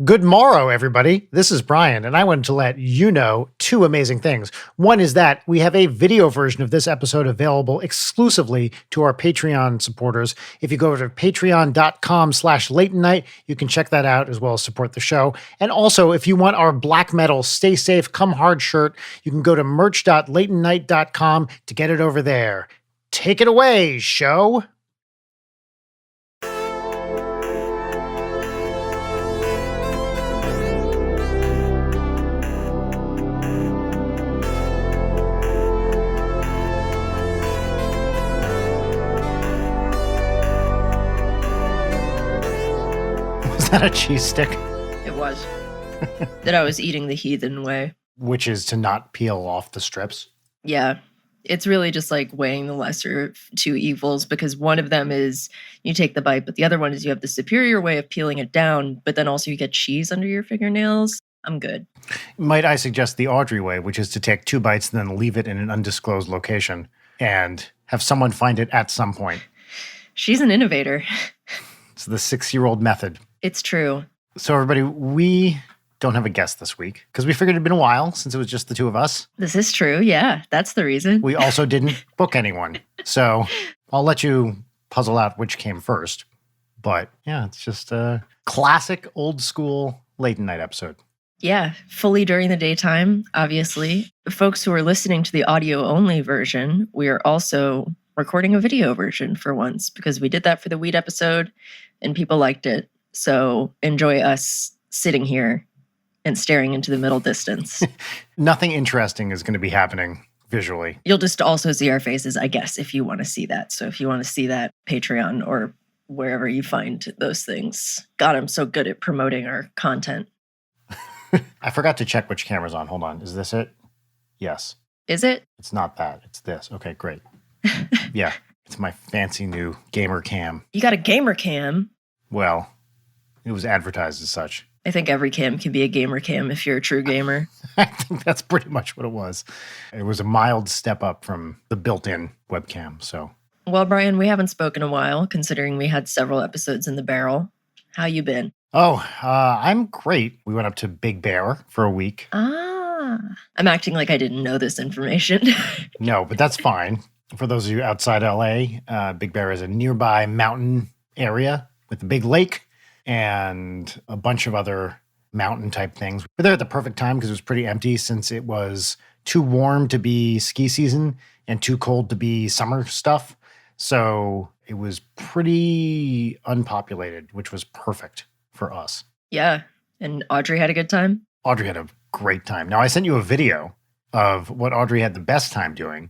Good morrow, everybody. This is Brian, and I wanted to let you know two amazing things. One is that we have a video version of this episode available exclusively to our Patreon supporters. If you go over to patreon.com/Leighton Night, you can check that out as well as support the show. And also, if you want our black metal Stay Safe, Come Hard shirt, you can go to merch.leightonnight.com to get it over there. Take it away, show. Was that a cheese stick? It was. That I was eating the heathen way. Which is to not peel off the strips. Yeah. It's really just like weighing the lesser of two evils, because one of them is you take the bite, but the other one is you have the superior way of peeling it down, but then also you get cheese under your fingernails. I'm good. Might I suggest the Audrey way, which is to take 2 bites and then leave it in an undisclosed location and have someone find it at some point. She's an innovator. It's the 6-year-old method. It's true. So everybody, we don't have a guest this week because we figured it'd been a while since it was just the two of us. This is true. Yeah, that's the reason. We also didn't book anyone. So I'll let you puzzle out which came first. But yeah, it's just a classic old school late night episode. Yeah, fully during the daytime, obviously. Folks who are listening to the audio-only version, we are also recording a video version for once because we did that for the weed episode and people liked it. So enjoy us sitting here and staring into the middle distance. Nothing interesting is going to be happening visually. You'll just also see our faces, I guess, if you want to see that. So if you want to see that, Patreon or wherever you find those things. God, I'm so good at promoting our content. I forgot to check which camera's on. Hold on. Is this it? Yes. Is it? It's not that. It's this. Okay, great. Yeah. It's my fancy new gamer cam. You got a gamer cam? Well, it was advertised as such. I think every cam can be a gamer cam if you're a true gamer. I think that's pretty much what it was. It was a mild step up from the built-in webcam, so. Well, Brian, we haven't spoken in a while, considering we had several episodes in the barrel. How you been? Oh, I'm great. We went up to Big Bear for a week. I'm acting like I didn't know this information. No, but that's fine. For those of you outside LA, Big Bear is a nearby mountain area with a big lake and a bunch of other mountain type things. We were there at the perfect time because it was pretty empty since it was too warm to be ski season and too cold to be summer stuff. So it was pretty unpopulated, which was perfect for us. Yeah. And Audrey had a good time? Audrey had a great time. Now, I sent you a video of what Audrey had the best time doing.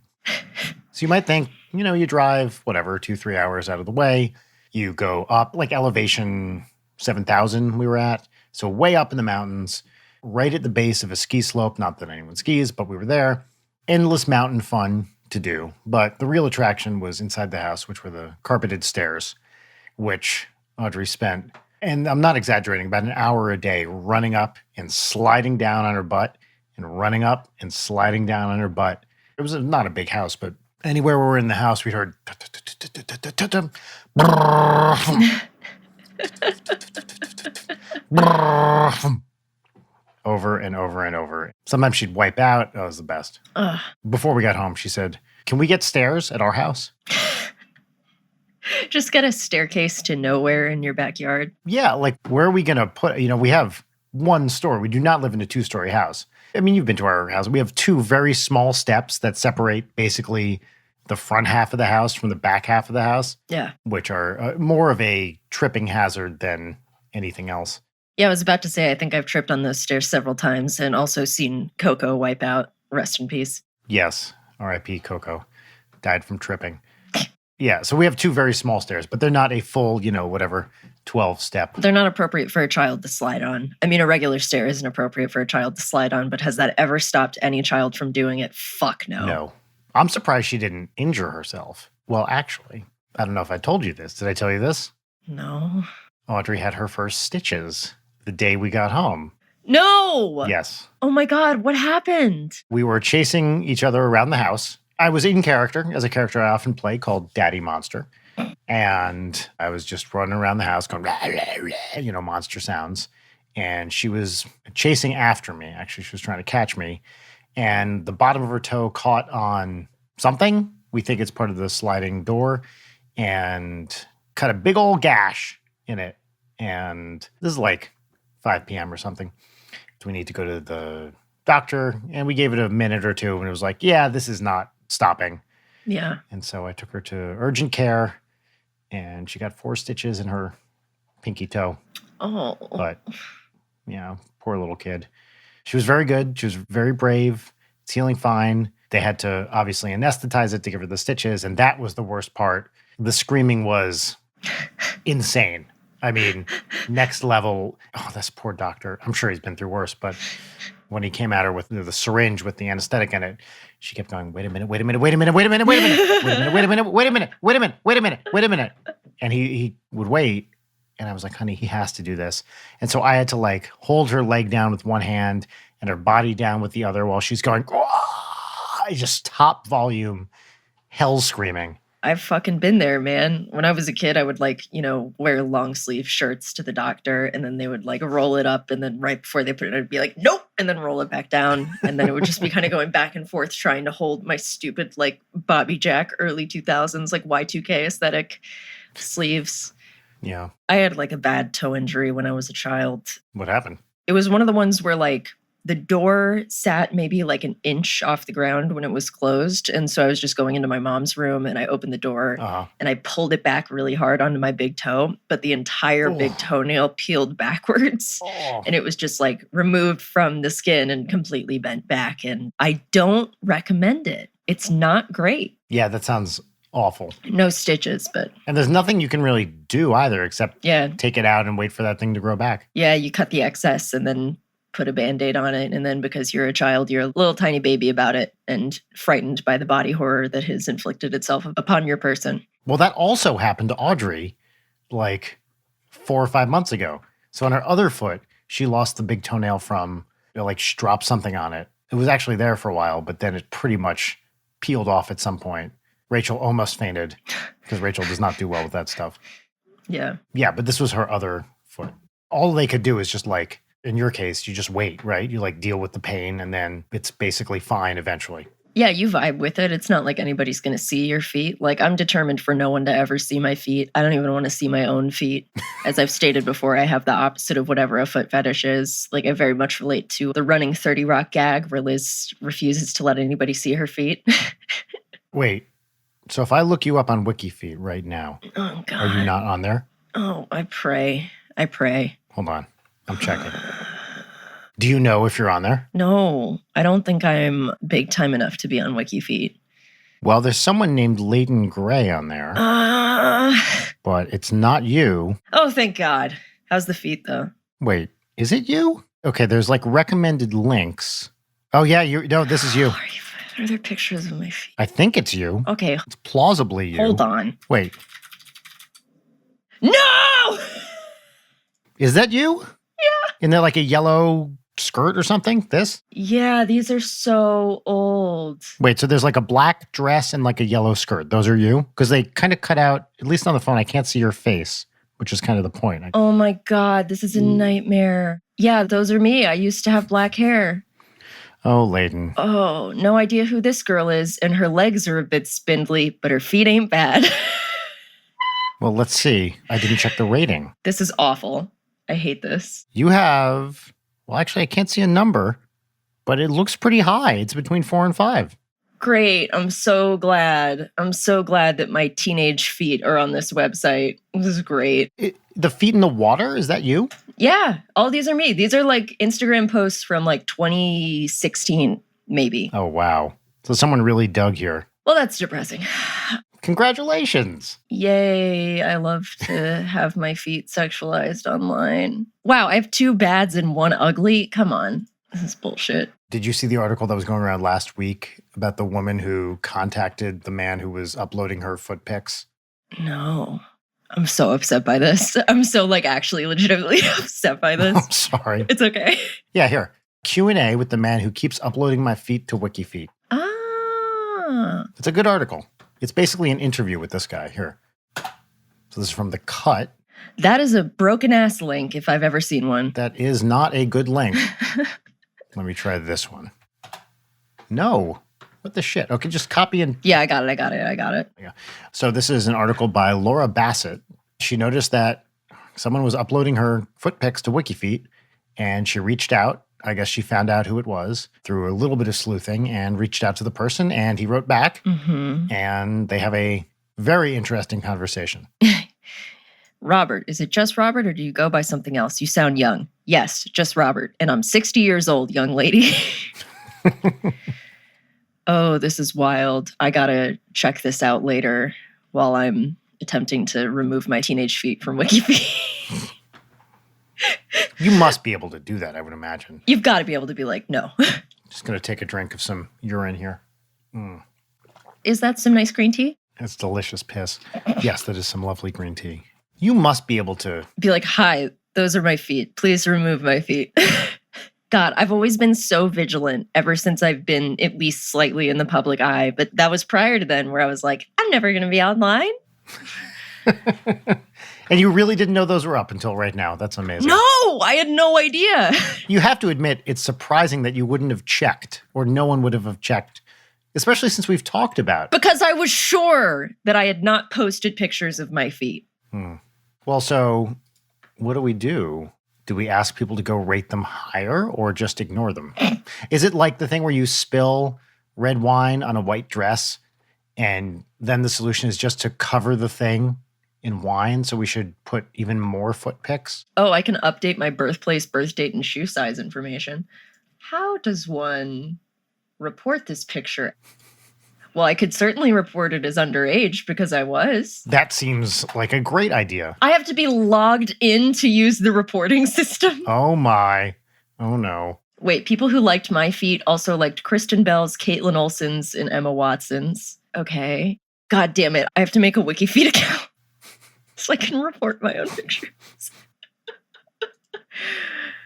So you might think, you drive, 2-3 hours out of the way. You go up, like elevation 7,000 we were at. So way up in the mountains, right at the base of a ski slope. Not that anyone skis, but we were there. Endless mountain fun to do. But the real attraction was inside the house, which were the carpeted stairs, which Audrey spent, and I'm not exaggerating, about an hour a day running up and sliding down on her butt and running up and sliding down on her butt. It was not a big house, but anywhere we were in the house, we heard over and over and over. Sometimes she'd wipe out. That was the best. Before we got home, she said, "Can we get stairs at our house?" Just get a staircase to nowhere in your backyard. Yeah, like where are we going to put, we have one story. We do not live in a 2-story house. I mean, you've been to our house. We have 2 very small steps that separate basically the front half of the house from the back half of the house. Yeah. Which are more of a tripping hazard than anything else. Yeah, I was about to say, I think I've tripped on those stairs several times and also seen Coco wipe out. Rest in peace. Yes. R.I.P. Coco. Died from tripping. Yeah, so we have 2 very small stairs, but they're not a full, 12-step. They're not appropriate for a child to slide on. I mean, a regular stair isn't appropriate for a child to slide on, but has that ever stopped any child from doing it? Fuck no. No. I'm surprised she didn't injure herself. Well, actually, I don't know if I told you this. Did I tell you this? No. Audrey had her first stitches the day we got home. No! Yes. Oh my God, what happened? We were chasing each other around the house. I was in character, as a character I often play called Daddy Monster. And I was just running around the house going, rah, rah, rah, monster sounds. and she was chasing after me. Actually, she was trying to catch me, and the bottom of her toe caught on something. We think it's part of the sliding door, and cut a big old gash in it. And this is like 5 p.m. or something. So we need to go to the doctor, and we gave it a minute or two, and it was like, yeah, this is not stopping. Yeah. And so I took her to urgent care, and she got 4 stitches in her pinky toe. Oh. But, poor little kid. She was very good. She was very brave. It's healing fine. They had to obviously anesthetize it to give her the stitches, and that was the worst part. The screaming was insane. I mean, next level. Oh, this poor doctor. I'm sure he's been through worse, but when he came at her with the syringe with the anesthetic in it, she kept going, wait a minute, wait a minute, wait a minute, wait a minute, wait a minute, wait a minute, wait a minute, wait a minute, wait a minute, wait a minute, wait a minute. And he would wait. And I was like, honey, he has to do this. And so I had to like hold her leg down with one hand and her body down with the other while she's going, just top volume, hell screaming. I've fucking been there, man. When I was a kid, I would wear long sleeve shirts to the doctor, and then they would roll it up, and then right before they put it, I'd be like, nope, and then roll it back down. And then it would just be kind of going back and forth trying to hold my stupid Bobby Jack early 2000s Y2K aesthetic sleeves. Yeah. I had a bad toe injury when I was a child. What happened? It was one of the ones where the door sat maybe an inch off the ground when it was closed. And so I was just going into my mom's room, and I opened the door and I pulled it back really hard onto my big toe, but the entire big toenail peeled backwards and it was just removed from the skin and completely bent back. And I don't recommend it. It's not great. Yeah, that sounds awful. No stitches, but... And there's nothing you can really do either except take it out and wait for that thing to grow back. Yeah, you cut the excess and then put a Band-Aid on it, and then because you're a child, you're a little tiny baby about it and frightened by the body horror that has inflicted itself upon your person. Well, that also happened to Audrey 4 or 5 months ago. So on her other foot, she lost the big toenail from, she dropped something on it. It was actually there for a while, but then it pretty much peeled off at some point. Rachel almost fainted because Rachel does not do well with that stuff. Yeah. Yeah, but this was her other foot. All they could do is just in your case, you just wait, right? You deal with the pain, and then it's basically fine eventually. Yeah, you vibe with it. It's not like anybody's going to see your feet. I'm determined for no one to ever see my feet. I don't even want to see my own feet. As I've stated before, I have the opposite of whatever a foot fetish is. I very much relate to the running 30 Rock gag where Liz refuses to let anybody see her feet. Wait, so if I look you up on WikiFeet right now, oh God, are you not on there? Oh, I pray. Hold on. I'm checking. Do you know if you're on there? No, I don't think I'm big time enough to be on WikiFeet. Well, there's someone named Leighton Gray on there. But it's not you. Oh, thank God. How's the feet, though? Wait, is it you? Okay, there's recommended links. Oh, yeah, this is you. Are there pictures of my feet? I think it's you. Okay. It's plausibly you. Hold on. Wait. No! Is that you? Yeah. Isn't there a yellow skirt or something? This? Yeah, these are so old. Wait, so there's a black dress and a yellow skirt. Those are you? Because they kind of cut out, at least on the phone, I can't see your face, which is kind of the point. Oh my God, this is a nightmare. Yeah, those are me. I used to have black hair. Oh, Leighton. Oh, no idea who this girl is, and her legs are a bit spindly, but her feet ain't bad. Well, let's see. I didn't check the rating. This is awful. I hate this. You have, well, actually, I can't see a number, but it looks pretty high. It's between 4 and 5. Great. I'm so glad. I'm so glad that my teenage feet are on this website. This is great. The feet in the water, is that you? Yeah, all these are me. These are Instagram posts from 2016, maybe. Oh, wow. So someone really dug here. Well, that's depressing. Congratulations. Yay. I love to have my feet sexualized online. Wow, I have 2 bads and 1 ugly. Come on. This is bullshit. Did you see the article that was going around last week about the woman who contacted the man who was uploading her foot pics? No. I'm so upset by this. I'm so actually legitimately upset by this. I'm sorry. It's okay. Yeah, here. Q&A with the man who keeps uploading my feet to WikiFeet. Ah. It's a good article. It's basically an interview with this guy. Here. So this is from The Cut. That is a broken-ass link if I've ever seen one. That is not a good link. Let me try this one. No. What the shit? Okay, just copy and... Yeah, I got it. Yeah. So this is an article by Laura Bassett. She noticed that someone was uploading her foot pics to WikiFeet, and she reached out. I guess she found out who it was through a little bit of sleuthing and reached out to the person, and he wrote back, and they have a very interesting conversation. Robert, is it just Robert, or do you go by something else? You sound young. Yes, just Robert. And I'm 60 years old, young lady. Oh, this is wild. I gotta check this out later while I'm attempting to remove my teenage feet from WikiFeet. You must be able to do that, I would imagine. You've got to be able to be like, no. Just going to take a drink of some urine here. Is that some nice green tea? It's delicious piss. Yes, that is some lovely green tea. You must be able to... Be like, hi, those are my feet. Please remove my feet. God, I've always been so vigilant ever since I've been at least slightly in the public eye. But that was prior to then where I was like, I'm never going to be online. And you really didn't know those were up until right now. That's amazing. No, I had no idea. You have to admit, it's surprising that you wouldn't have checked, or no one would have checked, especially since we've talked about. Because I was sure that I had not posted pictures of my feet. Well, so what do? Do we ask people to go rate them higher or just ignore them? Is it like the thing where you spill red wine on a white dress and then the solution is just to cover the thing in wine, so we should put even more foot pics? Oh, I can update my birthplace, birth date, and shoe size information. How does one report this picture? Well, I could certainly report it as underage because I was. That seems like a great idea. I have to be logged in to use the reporting system. Oh my. Oh no. Wait, people who liked my feet also liked Kristen Bell's, Caitlin Olsen's, and Emma Watson's. Okay. God damn it. I have to make a WikiFeet account so I can report my own pictures.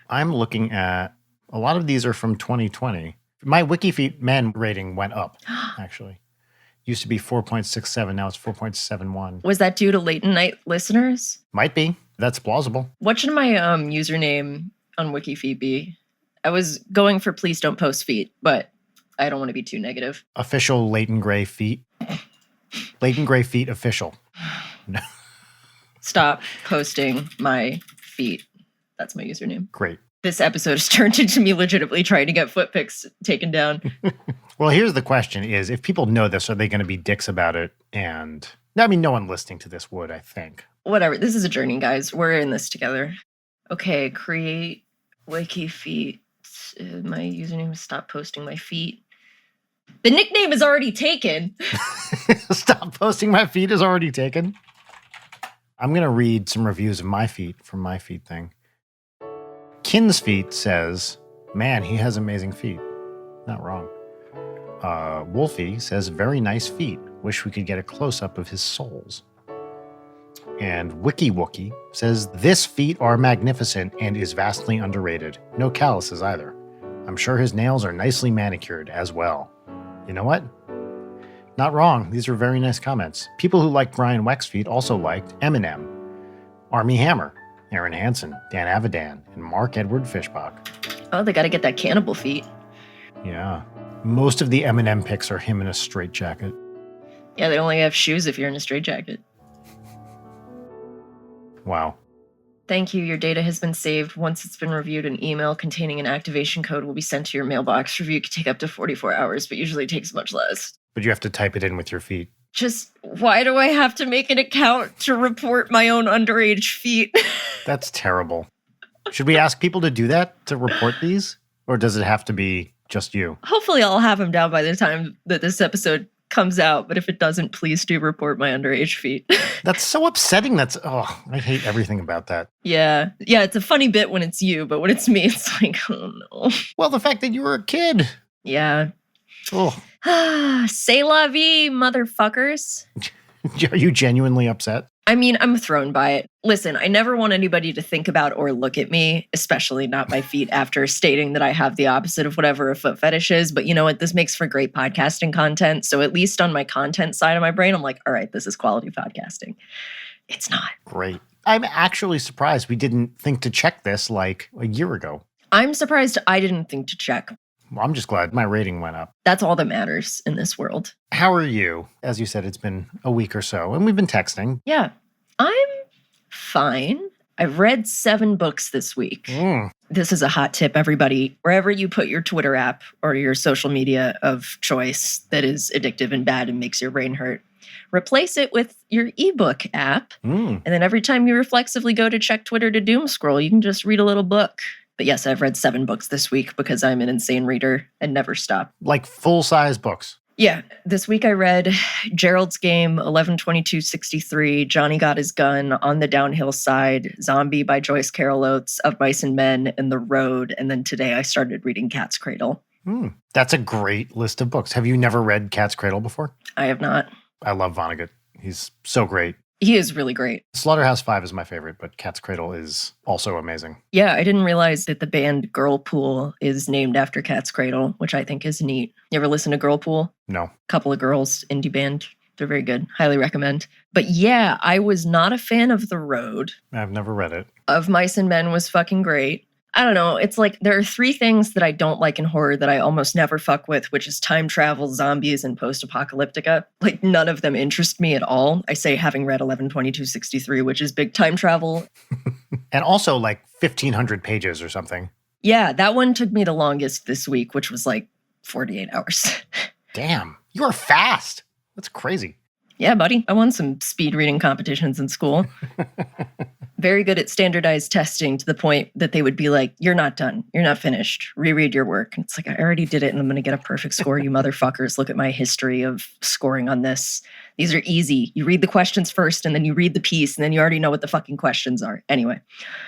I'm looking at, a lot of these are from 2020. My WikiFeet men rating went up, actually. Used to be 4.67, now it's 4.71. Was that due to Leighton night listeners? Might be. That's plausible. What should my username on WikiFeet be? I was going for please don't post feet, but I don't want to be too negative. Official Leighton Gray Feet. Leighton Gray Feet official. No. Stop posting my feet. That's my username. Great. This episode has turned into me legitimately trying to get foot pics taken down. Well, here's the question is, if people know this, are they going to be dicks about it? And I mean, no one listening to this would, I think. Whatever. This is a journey, guys. We're in this together. Okay, create WikiFeet. My username is stop posting my feet. The nickname is already taken. Stop posting my feet is already taken. I'm going to read some reviews of my feet from my feet thing. Kin's Feet says, man, he has amazing feet. Not wrong. Wolfie says, very nice feet. Wish we could get a close-up of his soles. And WikiWookie says, this feet are magnificent and is vastly underrated. No calluses either. I'm sure his nails are nicely manicured as well. You know what? Not wrong. These are very nice comments. People who liked Brian Weck's feet also liked Eminem, Armie Hammer, Aaron Hansen, Dan Avidan, and Mark Edward Fishbach. Oh, they got to get that cannibal feet. Yeah. Most of the Eminem pics are him in a straitjacket. Yeah, they only have shoes if you're in a straitjacket. Wow. Thank you. Your data has been saved. Once it's been reviewed, an email containing an activation code will be sent to your mailbox. Review can take up to 44 hours, but usually takes much less. But you have to type it in with your feet. Just, why do I have to make an account to report my own underage feet? That's terrible. Should we ask people to do that, to report these? Or does it have to be just you? Hopefully I'll have them down by the time that this episode comes out, but if it doesn't, please do report my underage feet. That's so upsetting. I hate everything about that. Yeah, it's a funny bit when it's you, but when it's me, it's like, oh no. Well, the fact that you were a kid. Yeah. Oh. C'est la vie, motherfuckers. Are you genuinely upset? I mean, I'm thrown by it. Listen, I never want anybody to think about or look at me, especially not my feet, after stating that I have the opposite of whatever a foot fetish is. But you know what? This makes for great podcasting content. So at least on my content side of my brain, I'm like, all right, this is quality podcasting. It's not. Great. I'm actually surprised we didn't think to check this like a year ago. I'm surprised I didn't think to check. Well, I'm just glad my rating went up. That's all that matters in this world. How are you? As you said, it's been a week or so, and we've been texting. Yeah, I'm fine. I've read 7 books this week. This is a hot tip, everybody. Wherever you put your Twitter app or your social media of choice that is addictive and bad and makes your brain hurt, replace it with your ebook app. And then every time you reflexively go to check Twitter to doom scroll, you can just read a little book. But yes, I've read 7 books this week because I'm an insane reader and never stop. Like full-size books. Yeah. This week I read Gerald's Game, 11/22/63, Johnny Got His Gun, On the Downhill Side, Zombie by Joyce Carol Oates, Of Mice and Men, and The Road. And then today I started reading Cat's Cradle. That's a great list of books. Have you never read Cat's Cradle before? I have not. I love Vonnegut. He's so great. He is really great. Slaughterhouse-Five is my favorite, but Cat's Cradle is also amazing. Yeah, I didn't realize that the band Girlpool is named after Cat's Cradle, which I think is neat. You ever listen to Girlpool? No. Couple of girls, indie band. They're very good. Highly recommend. But yeah, I was not a fan of The Road. I've never read it. Of Mice and Men was fucking great. I don't know. It's like there are 3 things that I don't like in horror that I almost never fuck with, which is time travel, zombies, and post-apocalyptica. Like none of them interest me at all. I say having read 11/22/63, which is big time travel. And also like 1,500 pages or something. Yeah, that one took me the longest this week, which was like 48 hours. Damn, you are fast. That's crazy. Yeah, buddy. I won some speed reading competitions in school. Very good at standardized testing to the point that they would be like, you're not done. You're not finished. Reread your work. And it's like, I already did it and I'm going to get a perfect score. You motherfuckers, look at my history of scoring on this. These are easy. You read the questions first and then you read the piece and then you already know what the fucking questions are. Anyway,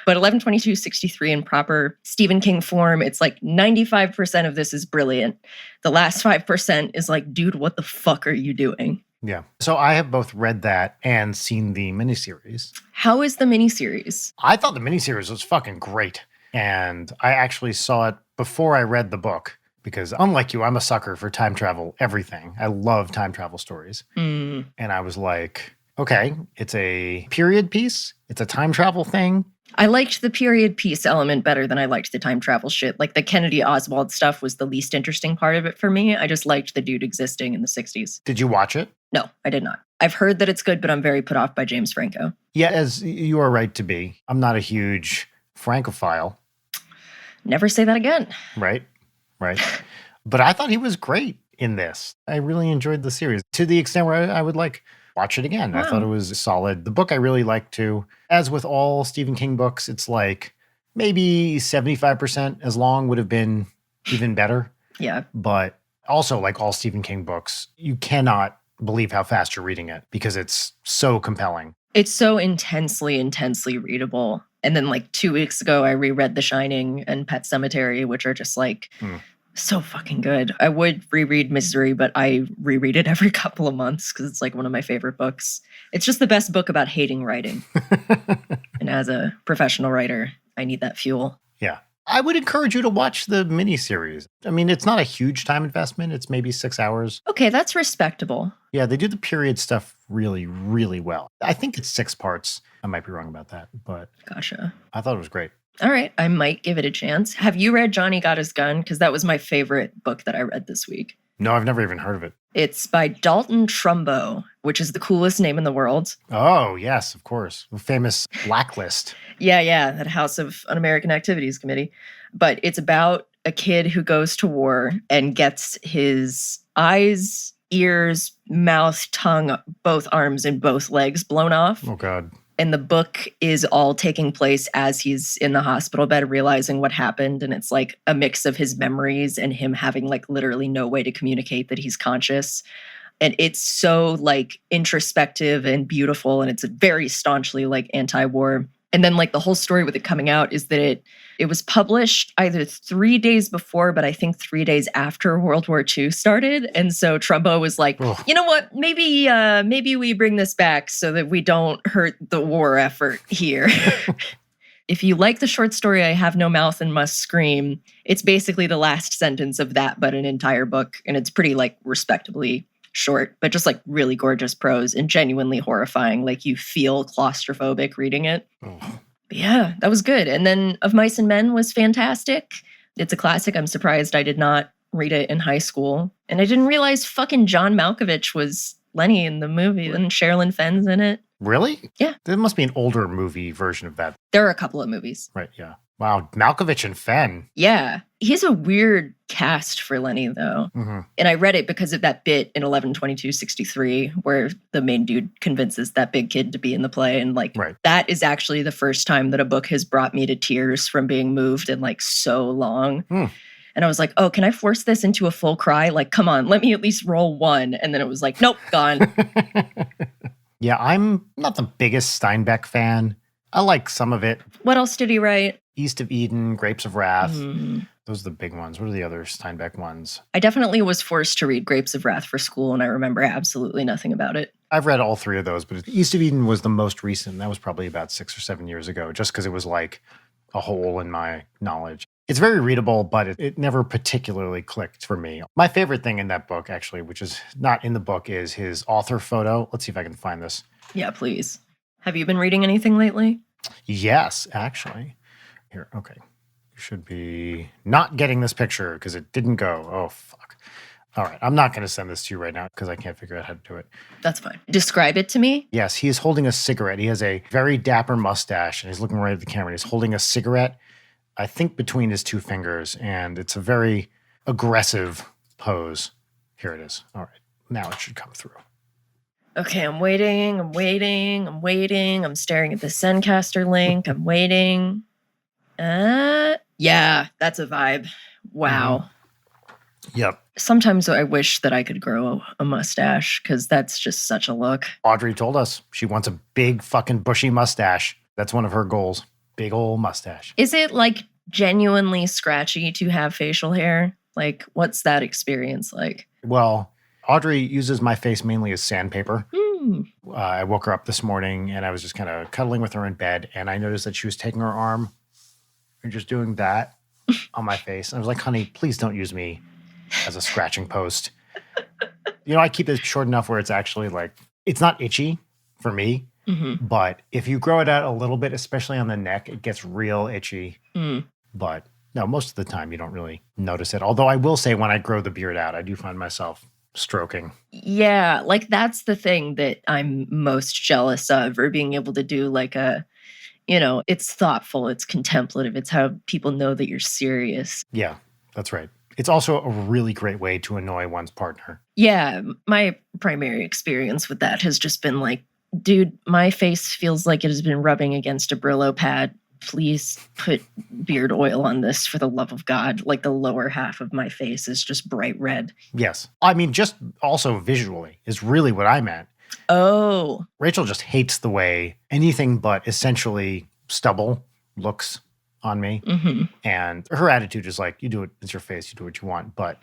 but 11/22/63 in proper Stephen King form, it's like 95% of this is brilliant. The last 5% is like, dude, what the fuck are you doing? Yeah. So I have both read that and seen the miniseries. How is the miniseries? I thought the miniseries was fucking great. And I actually saw it before I read the book because unlike you, I'm a sucker for time travel, everything. I love time travel stories. And I was like, okay, it's a period piece. It's a time travel thing. I liked the period piece element better than I liked the time travel shit. Like the Kennedy Oswald stuff was the least interesting part of it for me. I just liked the dude existing in the 60s. Did you watch it? No, I did not. I've heard that it's good, but I'm very put off by James Franco. Yeah, as you are right to be. I'm not a huge Francophile. Never say that again. Right. But I thought he was great in this. I really enjoyed the series to the extent where I would like watch it again. Wow. I thought it was solid. The book I really liked too. As with all Stephen King books, it's like maybe 75% as long would have been even better. Yeah. But also like all Stephen King books, you cannot believe how fast you're reading it because it's so compelling. It's so intensely readable. And then like 2 weeks ago, I reread The Shining and Pet Sematary, which are just like so fucking good. I would reread Misery, but I reread it every couple of months because it's like one of my favorite books. It's just the best book about hating writing. And as a professional writer, I need that fuel. Yeah. I would encourage you to watch the miniseries. I mean, it's not a huge time investment. It's maybe 6 hours. Okay, that's respectable. Yeah, they do the period stuff really, really well. I think it's 6 parts. I might be wrong about that, but gotcha. I thought it was great. All right, I might give it a chance. Have you read Johnny Got His Gun? Because that was my favorite book that I read this week. No, I've never even heard of it. It's by Dalton Trumbo, which is the coolest name in the world. Oh, yes, of course. The famous Blacklist. Yeah, that House of Un-American Activities Committee. But it's about a kid who goes to war and gets his eyes, ears, mouth, tongue, both arms, and both legs blown off. Oh, God. And the book is all taking place as he's in the hospital bed realizing what happened. And it's like a mix of his memories and him having like literally no way to communicate that he's conscious. And it's so like introspective and beautiful. And it's very staunchly like anti-war. And then like the whole story with it coming out is that it was published either 3 days before, but I think 3 days after World War II started. And so Trumbo was like, you know what, maybe we bring this back so that we don't hurt the war effort here. If you like the short story, I Have No Mouth and Must Scream, it's basically the last sentence of that, but an entire book. And it's pretty like respectably short, but just like really gorgeous prose and genuinely horrifying. Like you feel claustrophobic reading it. Oh. But yeah, that was good. And then Of Mice and Men was fantastic. It's a classic. I'm surprised I did not read it in high school. And I didn't realize fucking John Malkovich was Lenny in the movie, and Sherilyn Fenn's in it. Really? Yeah. There must be an older movie version of that. There are a couple of movies. Right, yeah. Wow, Malkovich and Fenn. Yeah. He's a weird cast for Lenny, though. Mm-hmm. And I read it because of that bit in 11/22/63 where the main dude convinces that big kid to be in the play. And like, that is actually the first time that a book has brought me to tears from being moved in like so long. And I was like, oh, can I force this into a full cry? Like, come on, let me at least roll one. And then it was like, nope, gone. Yeah, I'm not the biggest Steinbeck fan. I like some of it. What else did he write? East of Eden, Grapes of Wrath. Those are the big ones. What are the other Steinbeck ones? I definitely was forced to read Grapes of Wrath for school, and I remember absolutely nothing about it. I've read all three of those, but East of Eden was the most recent. That was probably about 6 or 7 years ago, just because it was like a hole in my knowledge. It's very readable, but it never particularly clicked for me. My favorite thing in that book, actually, which is not in the book, is his author photo. Let's see if I can find this. Yeah, please. Have you been reading anything lately? Yes, actually. Here, okay. You should be not getting this picture because it didn't go. Oh, fuck. All right. I'm not going to send this to you right now because I can't figure out how to do it. That's fine. Describe it to me. Yes, he is holding a cigarette. He has a very dapper mustache, and he's looking right at the camera. He's holding a cigarette, I think, between his two fingers, and it's a very aggressive pose. Here it is. All right. Now it should come through. Okay, I'm waiting. I'm staring at the Zencaster link. I'm waiting. Yeah, that's a vibe. Wow. Yep. Sometimes I wish that I could grow a mustache because that's just such a look. Audrey told us she wants a big fucking bushy mustache. That's one of her goals. Big old mustache. Is it like genuinely scratchy to have facial hair? Like, what's that experience like? Well, Audrey uses my face mainly as sandpaper. I woke her up this morning and I was just kind of cuddling with her in bed, and I noticed that she was taking her arm and just doing that on my face. And I was like, honey, please don't use me as a scratching post. You know, I keep it short enough where it's actually like, it's not itchy for me, but if you grow it out a little bit, especially on the neck, it gets real itchy. But no, most of the time you don't really notice it. Although I will say when I grow the beard out, I do find myself stroking. Yeah, like that's the thing that I'm most jealous of, or being able to do like a, you know, it's thoughtful, it's contemplative, it's how people know that you're serious. Yeah, that's right. It's also a really great way to annoy one's partner. Yeah, my primary experience with that has just been like, dude, my face feels like it has been rubbing against a Brillo pad. Please put beard oil on this for the love of God. Like the lower half of my face is just bright red. Yes. I mean, just also visually is really what I meant. Oh. Rachel just hates the way anything but essentially stubble looks on me. And her attitude is like, you do it, it's your face, you do what you want. But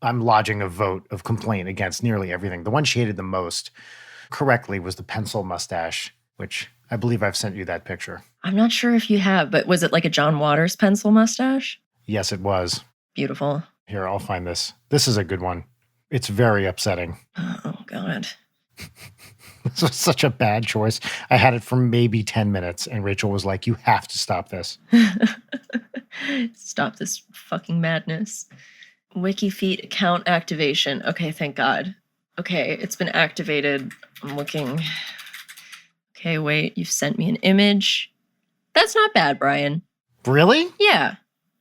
I'm lodging a vote of complaint against nearly everything. The one she hated the most, correctly, was the pencil mustache, which I believe I've sent you that picture. I'm not sure if you have, but was it like a John Waters pencil mustache? Yes, it was. Beautiful. Here, I'll find this. This is a good one. It's very upsetting. Oh, God. This was such a bad choice. I had it for maybe 10 minutes, and Rachel was like, you have to stop this. Stop this fucking madness. WikiFeet account activation. Okay, thank God. Okay, it's been activated. I'm looking. Okay, wait, you've sent me an image. That's not bad, Brian. Really? Yeah,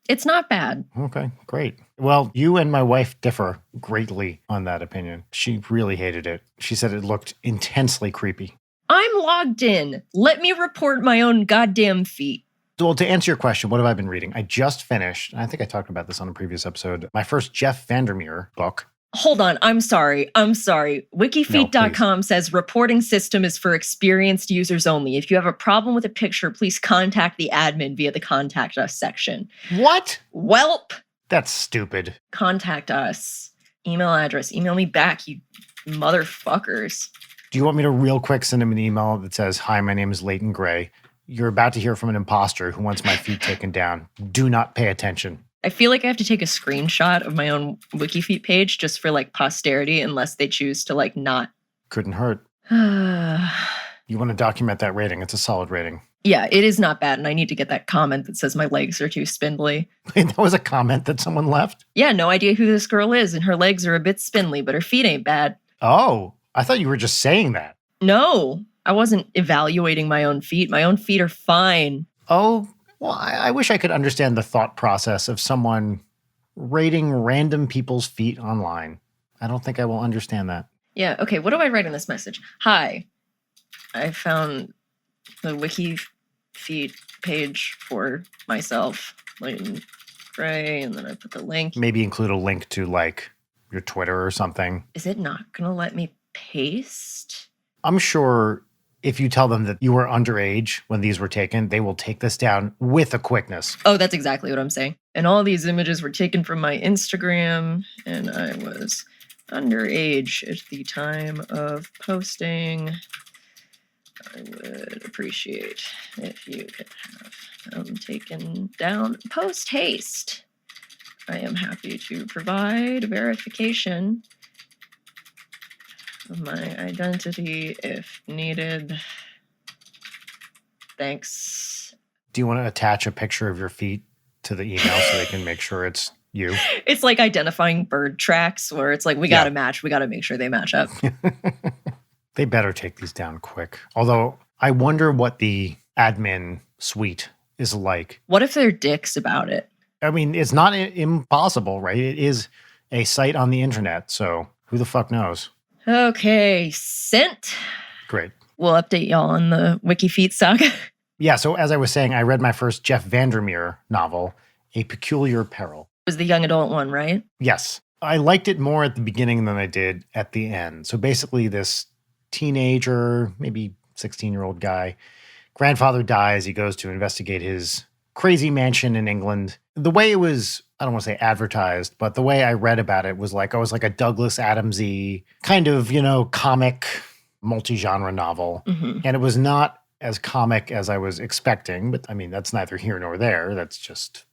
it's not bad. Okay, great. Well, you and my wife differ greatly on that opinion. She really hated it. She said it looked intensely creepy. I'm logged in. Let me report my own goddamn feet. Well, to answer your question, what have I been reading? I just finished, and I think I talked about this on a previous episode, my first Jeff Vandermeer book. Hold on. I'm sorry. WikiFeet.com says reporting system is for experienced users only. If you have a problem with a picture, please contact the admin via the contact us section. What? Welp. That's stupid. Contact us. Email address. Email me back, you motherfuckers. Do you want me to real quick send him an email that says, hi, my name is Leighton Gray. You're about to hear from an imposter who wants my feet taken down. Do not pay attention. I feel like I have to take a screenshot of my own WikiFeet page just for like posterity, unless they choose to like not. Couldn't hurt. Yeah, You want to document that rating. It's a solid rating. it is not bad. And I need to get that comment that says my legs are too spindly. That was a comment that someone left? Yeah, no idea who this girl is. And her legs are a bit spindly, but her feet ain't bad. Oh, I thought you were just saying that. No, I wasn't evaluating my own feet. My own feet are fine. Oh, well, I wish I could understand the thought process of someone rating random people's feet online. I don't think I will understand that. Yeah, okay, what do I write in this message? Hi, I found the WikiFeet page for myself, Leighton Gray, and then I put the link. Maybe include a link to like your Twitter or something. Is it not going to let me paste? I'm sure if you tell them that you were underage when these were taken, they will take this down with a quickness. Oh, that's exactly what I'm saying. And all these images were taken from my Instagram, and I was underage at the time of posting. I would appreciate if you could have them taken down post haste. I am happy to provide verification of my identity if needed. Thanks. Do you want to attach a picture of your feet to the email so they can make sure it's you? It's like identifying bird tracks where it's like, we got to match. We got to make sure they match up. They better take these down quick. Although I wonder what the admin suite is like. What if they're dicks about it? I mean, it's not impossible, right? It is a site on the internet, so who the fuck knows? Okay, sent. Great. We'll update y'all on the WikiFeet saga. Yeah, so as I was saying, I read my first Jeff Vandermeer novel, A Peculiar Peril. It was the young adult one, right? Yes. I liked it more at the beginning than I did at the end. So basically this teenager, maybe 16-year-old guy, grandfather dies. He goes to investigate his crazy mansion in England. The way it was, I don't want to say advertised, but the way I read about it was like, a Douglas Adams-y kind of, comic multi-genre novel. Mm-hmm. And it was not as comic as I was expecting, but I mean, that's neither here nor there. That's just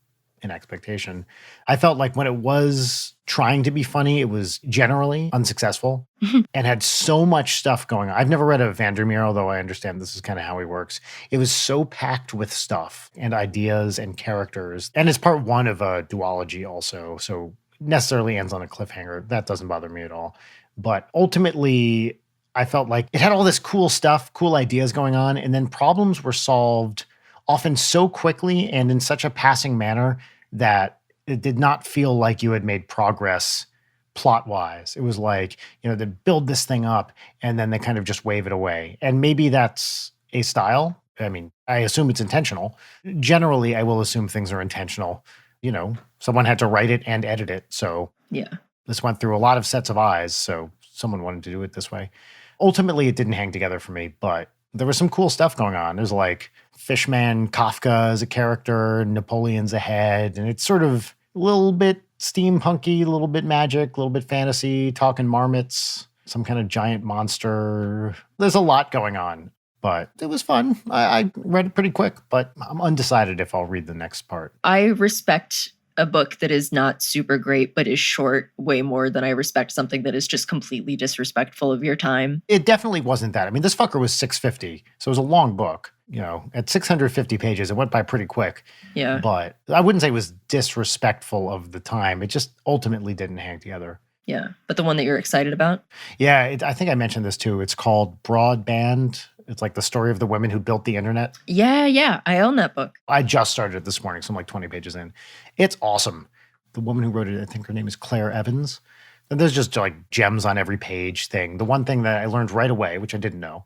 an expectation. I felt like when it was trying to be funny, it was generally unsuccessful and had so much stuff going on. I've never read a Vandermeer, although I understand this is kind of how he works. It was so packed with stuff and ideas and characters. And it's part one of a duology also, so necessarily ends on a cliffhanger. That doesn't bother me at all. But ultimately, I felt like it had all this cool stuff, cool ideas going on, and then problems were solved often so quickly and in such a passing manner that it did not feel like you had made progress plot-wise. It was like, they build this thing up and then they kind of just wave it away. And maybe that's a style. I mean, I assume it's intentional. Generally, I will assume things are intentional. Someone had to write it and edit it. So yeah, this went through a lot of sets of eyes. So someone wanted to do it this way. Ultimately, it didn't hang together for me, but there was some cool stuff going on. There's like Fishman Kafka as a character, Napoleon's ahead, and it's sort of a little bit steampunky, a little bit magic, a little bit fantasy, talking marmots, some kind of giant monster. There's a lot going on, but it was fun. I read it pretty quick, but I'm undecided if I'll read the next part. I respect a book that is not super great, but is short way more than I respect something that is just completely disrespectful of your time. It definitely wasn't that. I mean, this fucker was 650, so it was a long book. At 650 pages, it went by pretty quick. Yeah. But I wouldn't say it was disrespectful of the time. It just ultimately didn't hang together. Yeah. But the one that you're excited about? Yeah, I think I mentioned this too. It's called Broadband. It's like the story of the women who built the internet. Yeah. I own that book. I just started it this morning, so I'm like 20 pages in. It's awesome. The woman who wrote it, I think her name is Claire Evans. And there's just like gems on every page thing. The one thing that I learned right away, which I didn't know,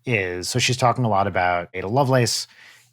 is so she's talking a lot about Ada Lovelace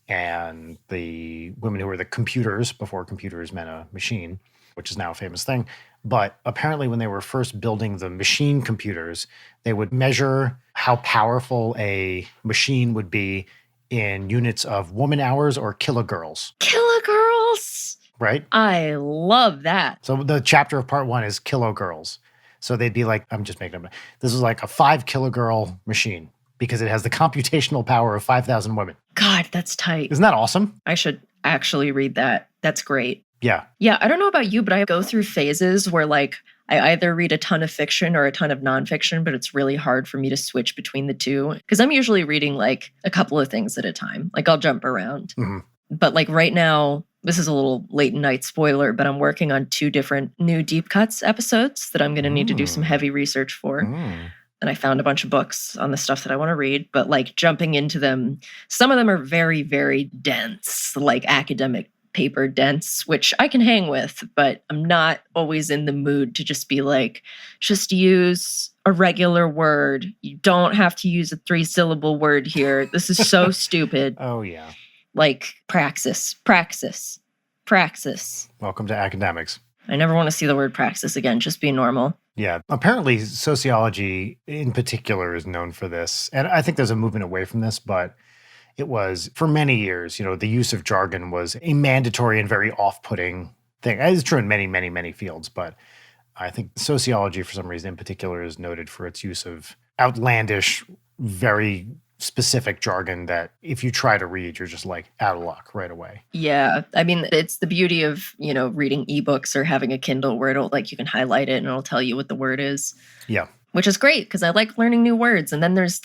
and the women who were the computers before computers meant a machine, which is now a famous thing. But apparently when they were first building the machine computers, they would measure how powerful a machine would be in units of woman hours or kilogirls. Kilogirls? Right? I love that. So the chapter of part one is kilogirls. So they'd be like, I'm just making up. This is like a 5 kilogirl machine because it has the computational power of 5,000 women. God, that's tight. Isn't that awesome? I should actually read that. That's great. Yeah. Yeah, I don't know about you, but I go through phases where like I either read a ton of fiction or a ton of nonfiction, but it's really hard for me to switch between the two because I'm usually reading like a couple of things at a time. Like I'll jump around. Mhm. But like right now, this is a little late night spoiler, but I'm working on 2 different new Deep Cuts episodes that I'm going to need to do some heavy research for. And I found a bunch of books on the stuff that I want to read, but like jumping into them, some of them are very, very dense, like academic paper dense, which I can hang with, but I'm not always in the mood to just be like, just use a regular word. You don't have to use a 3-syllable word here. This is so stupid. Oh, yeah. Like praxis. Welcome to academics. I never want to see the word praxis again. Just be normal. Yeah. Apparently, sociology in particular is known for this. And I think there's a movement away from this, but it was for many years, the use of jargon was a mandatory and very off-putting thing. It's true in many, many, many fields, but I think sociology, for some reason in particular, is noted for its use of outlandish, very specific jargon that if you try to read, you're just like out of luck right away. Yeah. I mean, it's the beauty of, reading ebooks or having a Kindle where it'll like you can highlight it and it'll tell you what the word is. Yeah. Which is great because I like learning new words. And then there's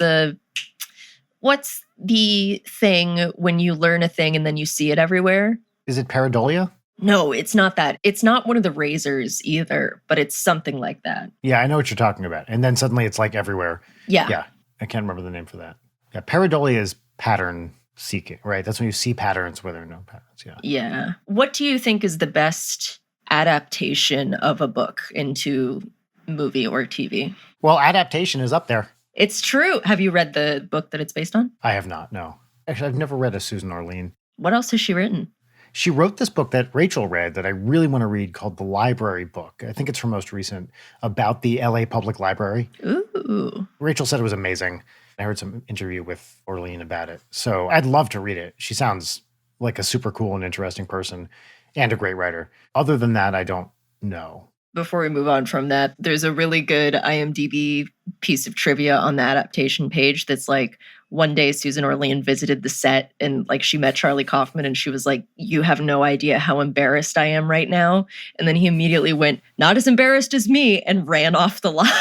what's the thing when you learn a thing and then you see it everywhere? Is it pareidolia? No, it's not that. It's not one of the razors either, but it's something like that. Yeah, I know what you're talking about. And then suddenly it's like everywhere. Yeah. Yeah. I can't remember the name for that. Yeah, pareidolia is pattern seeking, right? That's when you see patterns where there are no patterns. Yeah. Yeah. What do you think is the best adaptation of a book into movie or TV? Well, adaptation is up there. It's true. Have you read the book that it's based on? I have not, no. Actually, I've never read a Susan Orlean. What else has she written? She wrote this book that Rachel read that I really want to read called The Library Book. I think it's her most recent, about the LA Public Library. Ooh. Rachel said it was amazing. I heard some interview with Orlean about it. So I'd love to read it. She sounds like a super cool and interesting person and a great writer. Other than that, I don't know. Before we move on from that, there's a really good IMDb piece of trivia on the adaptation page that's like, one day Susan Orlean visited the set and like she met Charlie Kaufman and she was like, you have no idea how embarrassed I am right now. And then he immediately went, not as embarrassed as me, and ran off the lot.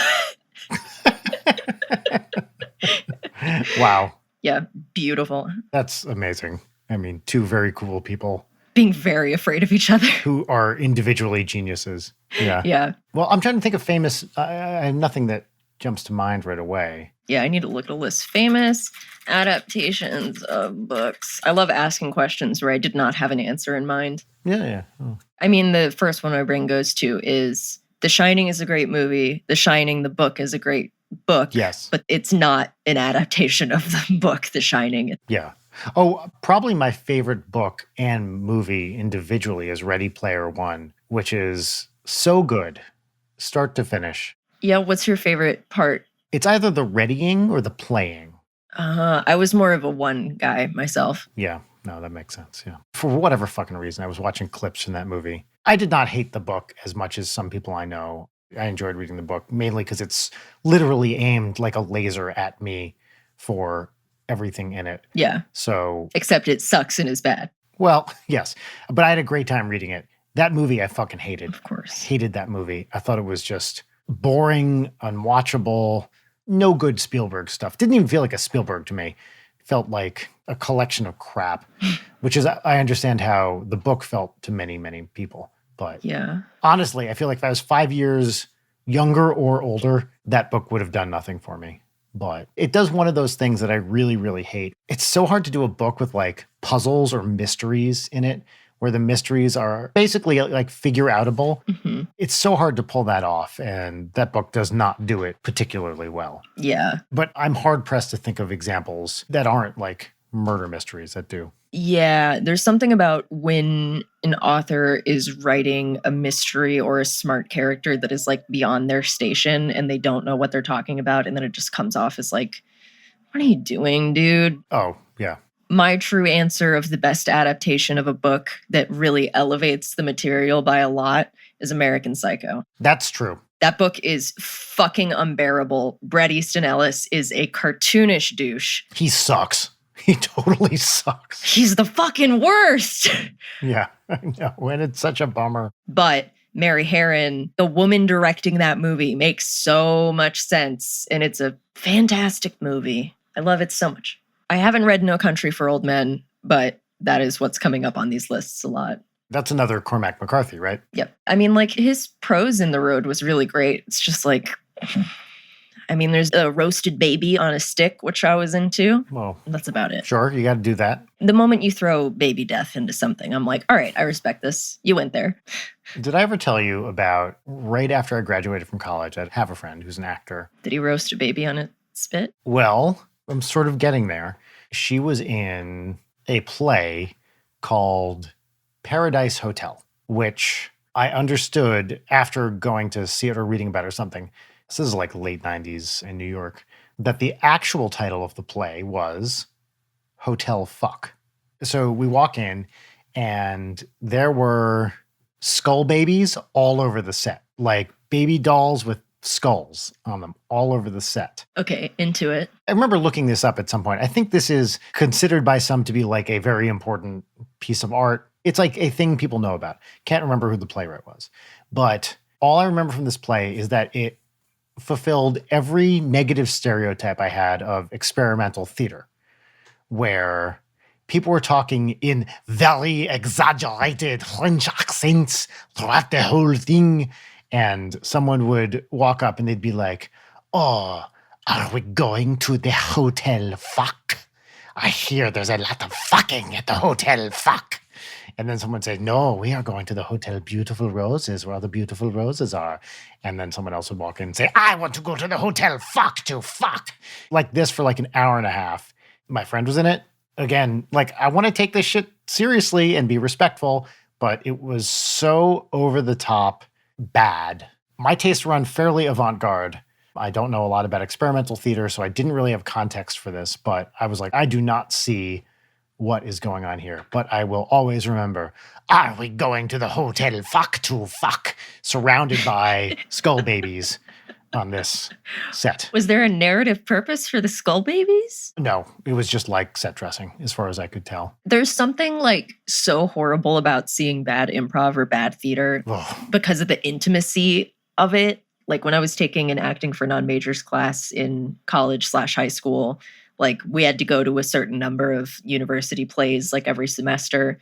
Wow. Yeah, beautiful. That's amazing. I mean, 2 very cool people. Being very afraid of each other. Who are individually geniuses. Yeah. Yeah. Well, I'm trying to think of famous, I have nothing that jumps to mind right away. Yeah, I need to look at a list. Famous adaptations of books. I love asking questions where I did not have an answer in mind. Yeah. Oh. I mean, the first one my brain goes to is The Shining is a great movie. The Shining, the book, is a great book. Yes. But it's not an adaptation of the book, The Shining. Yeah. Oh, probably my favorite book and movie individually is Ready Player One, which is so good, start to finish. Yeah, what's your favorite part? It's either the readying or the playing. I was more of a one guy myself. Yeah, no, that makes sense, yeah. For whatever fucking reason, I was watching clips from that movie. I did not hate the book as much as some people I know. I enjoyed reading the book, mainly because it's literally aimed like a laser at me for everything in it. Yeah. So. Except it sucks and is bad. Well, yes, but I had a great time reading it. That movie I fucking hated. Of course. Hated that movie. I thought it was just boring, unwatchable, no good Spielberg stuff. Didn't even feel like a Spielberg to me. Felt like a collection of crap, which is, I understand how the book felt to many, many people. But yeah, honestly, I feel like if I was 5 years younger or older, that book would have done nothing for me. But it does one of those things that I really, really hate. It's so hard to do a book with like puzzles or mysteries in it, where the mysteries are basically like figure outable. Mm-hmm. It's so hard to pull that off. And that book does not do it particularly well. Yeah. But I'm hard pressed to think of examples that aren't like murder mysteries that do. Yeah, there's something about when an author is writing a mystery or a smart character that is like beyond their station and they don't know what they're talking about. And then it just comes off as like, what are you doing, dude? Oh, yeah. My true answer of the best adaptation of a book that really elevates the material by a lot is American Psycho. That's true. That book is fucking unbearable. Bret Easton Ellis is a cartoonish douche. He sucks. He totally sucks. He's the fucking worst. Yeah, I know. And it's such a bummer. But Mary Harron, the woman directing that movie, makes so much sense. And it's a fantastic movie. I love it so much. I haven't read No Country for Old Men, but that is what's coming up on these lists a lot. That's another Cormac McCarthy, right? Yep. I mean, like, his prose in The Road was really great. It's just like, I mean, there's a roasted baby on a stick, which I was into. Well, that's about it. Sure, you got to do that. The moment you throw baby death into something, I'm like, all right, I respect this. You went there. Did I ever tell you about right after I graduated from college, I have a friend who's an actor. Did he roast a baby on a spit? Well, I'm sort of getting there. She was in a play called Paradise Hotel, which I understood after going to see it or reading about it or something. This is like late 90s in New York, that the actual title of the play was Hotel Fuck. So we walk in and there were skull babies all over the set, like baby dolls with skulls on them all over the set. Okay, into it. I remember looking this up at some point. I think this is considered by some to be like a very important piece of art. It's like a thing people know about. Can't remember who the playwright was. But all I remember from this play is that it fulfilled every negative stereotype I had of experimental theater, where people were talking in very exaggerated French accents throughout the whole thing. And someone would walk up and they'd be like, "Oh, are we going to the Hotel Fuck? I hear there's a lot of fucking at the Hotel Fuck." And then someone said, "No, we are going to the Hotel Beautiful Roses, where all the beautiful roses are." And then someone else would walk in and say, "I want to go to the Hotel Fuck to fuck." Like this for like an hour and a half. My friend was in it. Again, like, I want to take this shit seriously and be respectful, but it was so over the top bad. My tastes run fairly avant-garde. I don't know a lot about experimental theater, so I didn't really have context for this, but I was like, I do not see what is going on here. But I will always remember, "Are we going to the Hotel Fuck to fuck?" surrounded by skull babies on this set. Was there a narrative purpose for the skull babies? No, it was just like set dressing, as far as I could tell. There's something like so horrible about seeing bad improv or bad theater because of the intimacy of it. Like when I was taking an acting for non-majors class in college/high school, like we had to go to a certain number of university plays like every semester.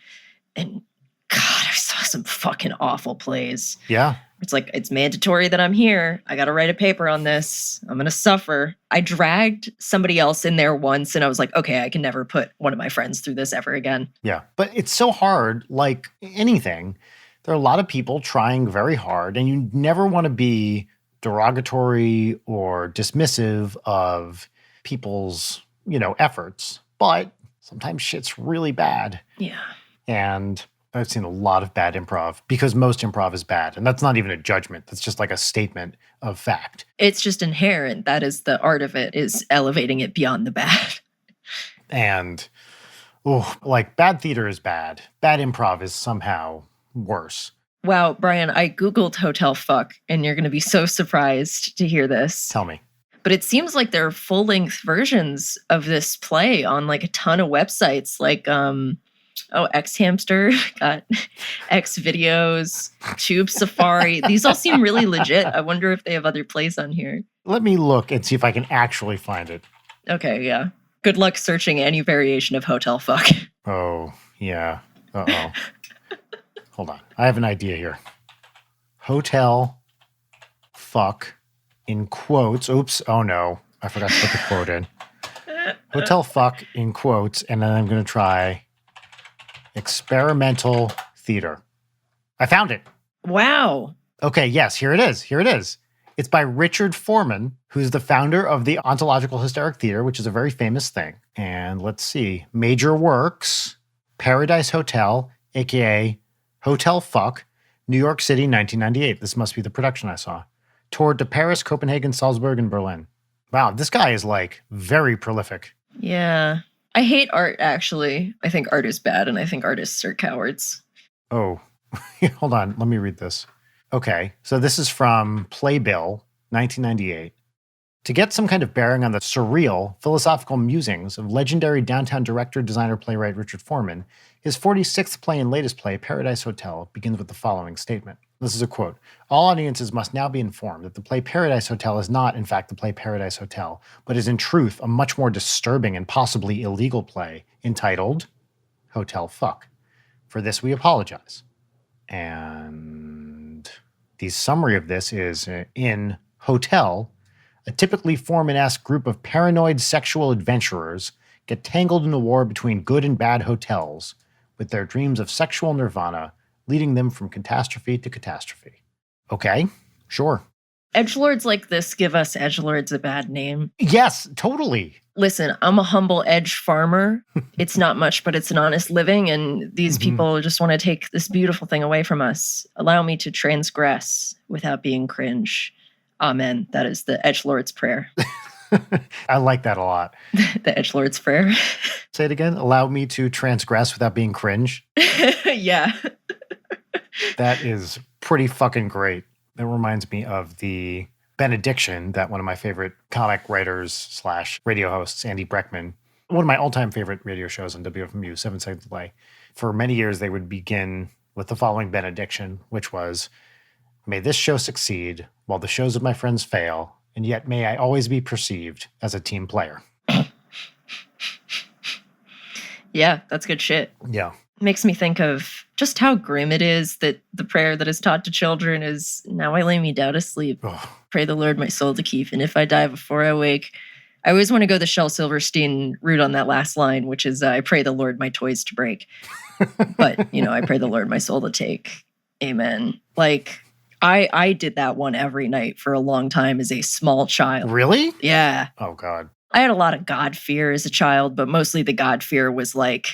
And God, I saw some fucking awful plays. Yeah. It's like, it's mandatory that I'm here. I got to write a paper on this. I'm going to suffer. I dragged somebody else in there once and I was like, okay, I can never put one of my friends through this ever again. Yeah. But it's so hard, like anything. There are a lot of people trying very hard, and you never want to be derogatory or dismissive of people's, efforts. But sometimes shit's really bad. Yeah. And I've seen a lot of bad improv because most improv is bad. And that's not even a judgment. That's just like a statement of fact. It's just inherent. That is the art of it, is elevating it beyond the bad. And, like bad theater is bad. Bad improv is somehow worse. Wow, Brian, I Googled Hotel Fuck, and you're going to be so surprised to hear this. Tell me. But it seems like there are full-length versions of this play on like a ton of websites, like X Hamster, got X Videos, Tube Safari. These all seem really legit. I wonder if they have other plays on here. Let me look and see if I can actually find it. Okay, yeah. Good luck searching any variation of Hotel Fuck. Oh, yeah. Uh-oh. Hold on. I have an idea here. Hotel Fuck in quotes. Oops. Oh, no. I forgot to put the quote in. Hotel Fuck in quotes, and then I'm going to try experimental theater. I found it. Wow. Okay, yes, here it is. Here it is. It's by Richard Foreman, who's the founder of the Ontological Hysteric Theater, which is a very famous thing. And let's see. Major works, Paradise Hotel, a.k.a. Hotel Fuck, New York City, 1998. This must be the production I saw. Toured to Paris, Copenhagen, Salzburg, and Berlin. Wow, this guy is like very prolific. Yeah. I hate art, actually. I think art is bad, and I think artists are cowards. Oh, hold on. Let me read this. Okay, so this is from Playbill, 1998. To get some kind of bearing on the surreal, philosophical musings of legendary downtown director, designer, playwright Richard Foreman, his 46th play and latest play, Paradise Hotel, begins with the following statement. This is a quote. All audiences must now be informed that the play Paradise Hotel is not, in fact, the play Paradise Hotel, but is in truth a much more disturbing and possibly illegal play entitled Hotel Fuck. For this, we apologize. And the summary of this is in Hotel, a typically Foreman-esque group of paranoid sexual adventurers get tangled in a war between good and bad hotels, with their dreams of sexual nirvana leading them from catastrophe to catastrophe. Okay, sure. Edgelords like this give us edgelords a bad name. Yes, totally. Listen, I'm a humble edge farmer. It's not much, but it's an honest living, and these people just want to take this beautiful thing away from us. Allow me to transgress without being cringe. Amen. That is the edgelord's prayer. I like that a lot. The edgelord's prayer. Say it again. Allow me to transgress without being cringe. Yeah. That is pretty fucking great. That reminds me of the benediction that one of my favorite comic writers / radio hosts, Andy Breckman, one of my all-time favorite radio shows on WFMU, 7 Seconds to Play. For many years, they would begin with the following benediction, which was, may this show succeed while the shows of my friends fail, and yet may I always be perceived as a team player. Yeah, that's good shit. Yeah. Makes me think of just how grim it is that the prayer that is taught to children is, now I lay me down to sleep. Ugh. Pray the Lord my soul to keep, and if I die before I wake. I always want to go the Shel Silverstein route on that last line, which is, I pray the Lord my toys to break. But, I pray the Lord my soul to take. Amen. Like, I did that one every night for a long time as a small child. Really? Yeah. Oh, God. I had a lot of God fear as a child, but mostly the God fear was like,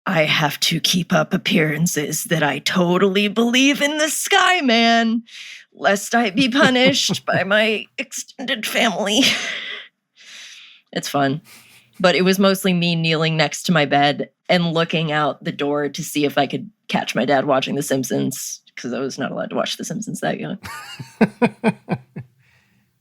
I have to keep up appearances that I totally believe in the sky, man, lest I be punished by my extended family. It's fun. But it was mostly me kneeling next to my bed and looking out the door to see if I could catch my dad watching The Simpsons, because I was not allowed to watch The Simpsons that young.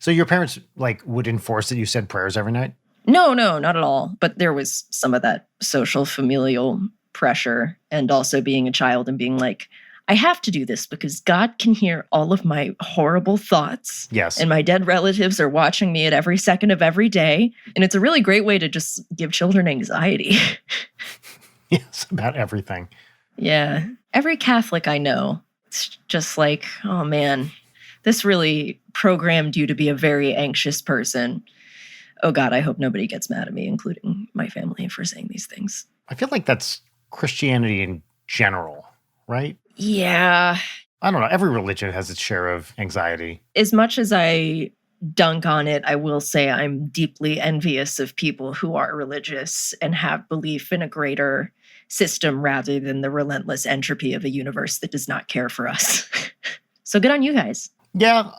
So your parents would enforce that you said prayers every night? No, not at all. But there was some of that social familial pressure, and also being a child and being like, I have to do this because God can hear all of my horrible thoughts. Yes. And my dead relatives are watching me at every second of every day. And it's a really great way to just give children anxiety. Yes, about everything. Yeah. Every Catholic I know, it's just like, oh man, this really programmed you to be a very anxious person. Oh God, I hope nobody gets mad at me, including my family, for saying these things. I feel like that's Christianity in general, right? Yeah. I don't know. Every religion has its share of anxiety. As much as I dunk on it, I will say I'm deeply envious of people who are religious and have belief in a greater system rather than the relentless entropy of a universe that does not care for us. So good on you guys. Yeah.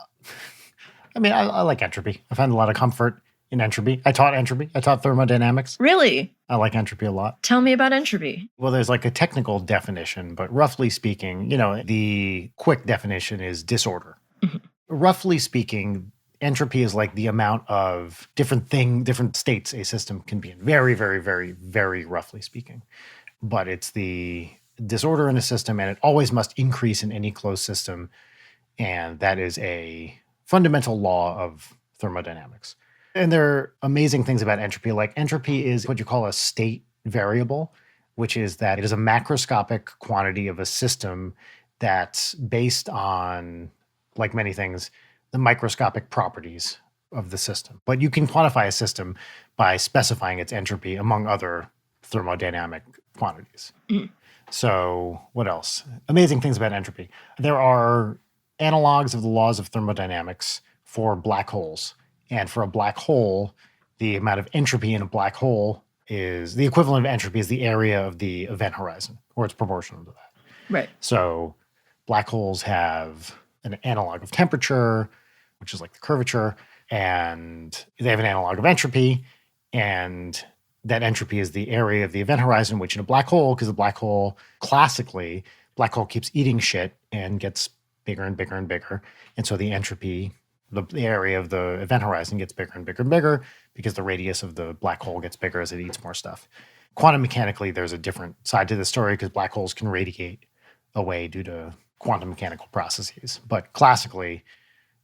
I mean, I like entropy. I find a lot of comfort in entropy. I taught entropy. I taught thermodynamics. Really? I like entropy a lot. Tell me about entropy. Well, there's a technical definition, but roughly speaking, the quick definition is disorder. Roughly speaking, entropy is the amount of different states a system can be in. Very, very, very, very roughly speaking. But it's the disorder in a system, and it always must increase in any closed system. And that is a fundamental law of thermodynamics. And there are amazing things about entropy. Entropy is what you call a state variable, which is that it is a macroscopic quantity of a system that's based on, like many things, the microscopic properties of the system. But you can quantify a system by specifying its entropy among other thermodynamic quantities. So what else? Amazing things about entropy. There are analogs of the laws of thermodynamics for black holes. And for a black hole, the amount of entropy in a black hole is the equivalent of entropy is the area of the event horizon, or it's proportional to that. Right. So black holes have an analog of temperature, which is like the curvature, and they have an analog of entropy, and that entropy is the area of the event horizon, which in a black hole, because the black hole, classically, black hole keeps eating shit and gets bigger and bigger and bigger. And so the entropy The area of the event horizon gets bigger and bigger and bigger because the radius of the black hole gets bigger as it eats more stuff. Quantum mechanically, there's a different side to the story because black holes can radiate away due to quantum mechanical processes. But classically,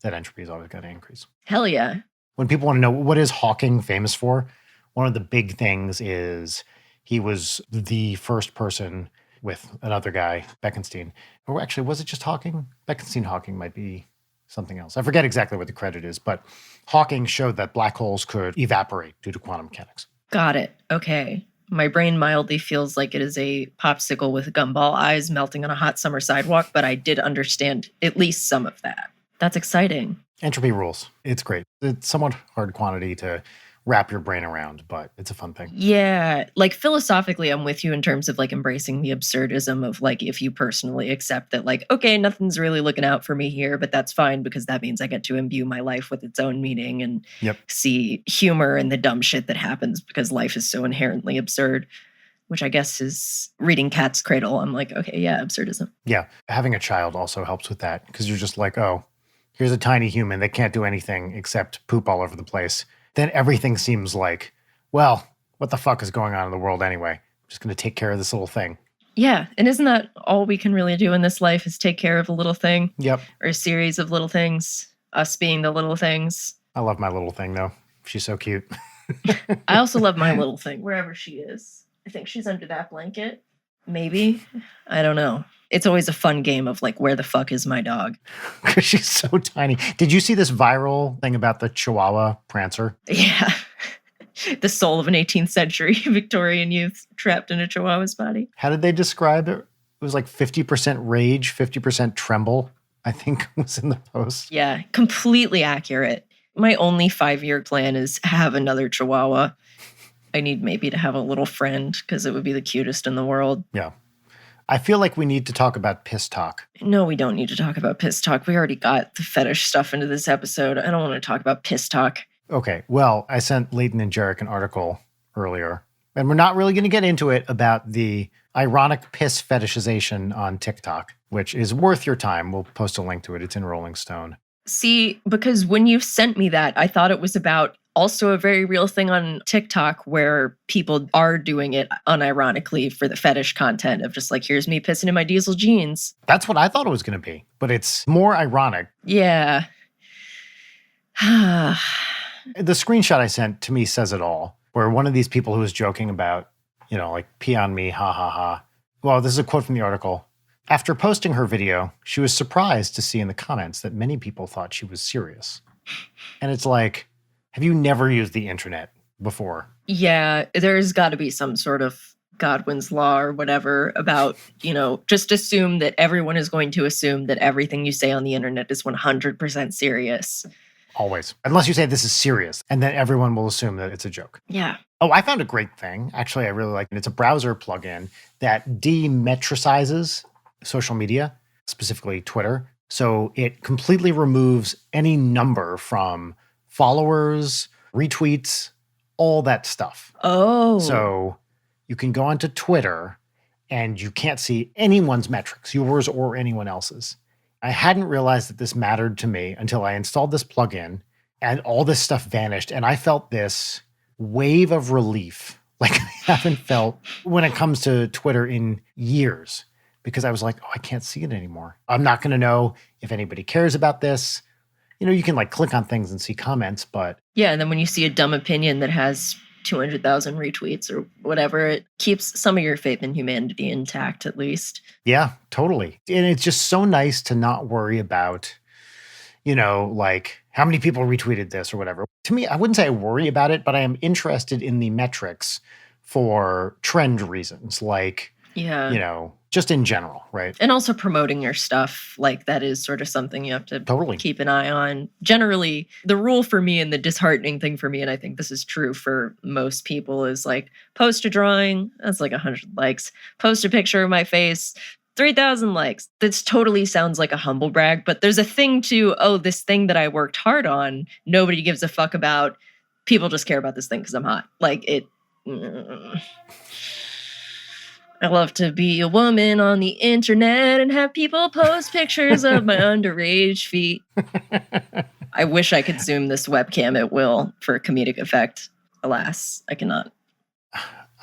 that entropy is always going to increase. Hell yeah. When people want to know what is Hawking famous for, one of the big things is he was the first person with another guy, Bekenstein. Or actually, was it just Hawking? Bekenstein-Hawking might be something else. I forget exactly what the credit is, but Hawking showed that black holes could evaporate due to quantum mechanics. Got it. Okay. My brain mildly feels like it is a popsicle with gumball eyes melting on a hot summer sidewalk, but I did understand at least some of that. That's exciting. Entropy rules. It's great. It's somewhat hard quantity to wrap your brain around, but it's a fun thing. Yeah. Like philosophically, I'm with you in terms of like embracing the absurdism of like, if you personally accept that like, okay, nothing's really looking out for me here, but that's fine because that means I get to imbue my life with its own meaning and see humor in the dumb shit that happens because life is so inherently absurd, which I guess is reading Cat's Cradle. I'm like, okay, yeah, absurdism. Yeah. Having a child also helps with that because you're just like, oh, here's a tiny human that can't do anything except poop all over the place. Then everything seems like, well, what the fuck is going on in the world anyway? I'm just going to take care of this little thing. Yeah. And isn't that all we can really do in this life is take care of a little thing? Yep. Or a series of little things, us being the little things. I love my little thing, though. She's so cute. I also love my little thing, wherever she is. I think she's under that blanket. Maybe. I don't know. It's always a fun game of like, where the fuck is my dog? Because she's so tiny. Did you see this viral thing about the Chihuahua Prancer? Yeah. The soul of an 18th century Victorian youth trapped in a Chihuahua's body. How did they describe it? It was like 50% rage, 50% tremble, I think was in the post. Yeah, completely accurate. My only 5-year plan is have another Chihuahua. I need maybe to have a little friend because it would be the cutest in the world. Yeah. I feel like we need to talk about piss talk. No, we don't need to talk about piss talk. We already got the fetish stuff into this episode. I don't want to talk about piss talk. Okay, well, I sent Leighton and Jarek an article earlier, and we're not really going to get into it about the ironic piss fetishization on TikTok, which is worth your time. We'll post a link to it. It's in Rolling Stone. See, because when you sent me that, I thought it was about also a very real thing on TikTok where people are doing it unironically for the fetish content of just like, here's me pissing in my diesel jeans. That's what I thought it was going to be, but it's more ironic. Yeah. The screenshot I sent to me says it all, where one of these people who was joking about, you know, like pee on me, ha ha ha. Well, this is a quote from the article. After posting her video, she was surprised to see in the comments that many people thought she was serious. And it's like, have you never used the internet before? Yeah, there's got to be some sort of Godwin's law or whatever about, you know, just assume that everyone is going to assume that everything you say on the internet is 100% serious. Always. Unless you say this is serious, and then everyone will assume that it's a joke. Yeah. Oh, I found a great thing. Actually, I really like it. It's a browser plugin that demetricizes social media, specifically Twitter. So it completely removes any number from followers, retweets, all that stuff. Oh. So you can go onto Twitter and you can't see anyone's metrics, yours or anyone else's. I hadn't realized that this mattered to me until I installed this plugin and all this stuff vanished. And I felt this wave of relief like I haven't felt when it comes to Twitter in years, because I was like, oh, I can't see it anymore. I'm not going to know if anybody cares about this. You know, you can like click on things and see comments, but... Yeah, and then when you see a dumb opinion that has 200,000 retweets or whatever, it keeps some of your faith in humanity intact, at least. Yeah, totally. And it's just so nice to not worry about, you know, like how many people retweeted this or whatever. To me, I wouldn't say I worry about it, but I am interested in the metrics for trend reasons, like, yeah, you know, just in general, right? And also promoting your stuff, like that is sort of something you have to totally keep an eye on. Generally, the rule for me and the disheartening thing for me, and I think this is true for most people, is like post a drawing, that's like 100 likes. Post a picture of my face, 3,000 likes. This totally sounds like a humble brag, but there's a thing to, oh, this thing that I worked hard on, nobody gives a fuck about. People just care about this thing because I'm hot. Like it... I love to be a woman on the internet and have people post pictures of my underage feet. I wish I could zoom this webcam at will for comedic effect. Alas, I cannot.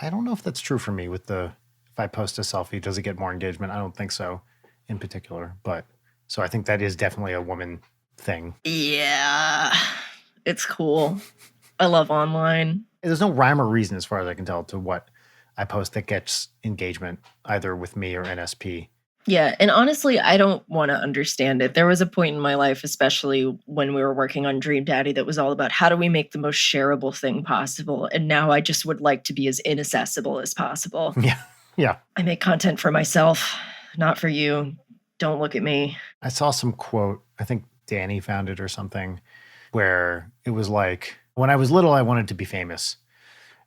I don't know if that's true for me with if I post a selfie, does it get more engagement? I don't think so in particular. But so I think that is definitely a woman thing. Yeah, it's cool. I love online. There's no rhyme or reason, as far as I can tell, to what I post that gets engagement, either with me or NSP. Yeah, and honestly, I don't want to understand it. There was a point in my life, especially when we were working on Dream Daddy, that was all about how do we make the most shareable thing possible. And now I just would like to be as inaccessible as possible. Yeah. I make content for myself, not for you. Don't look at me. I saw some quote, I think Danny found it or something, where it was like, when I was little, I wanted to be famous.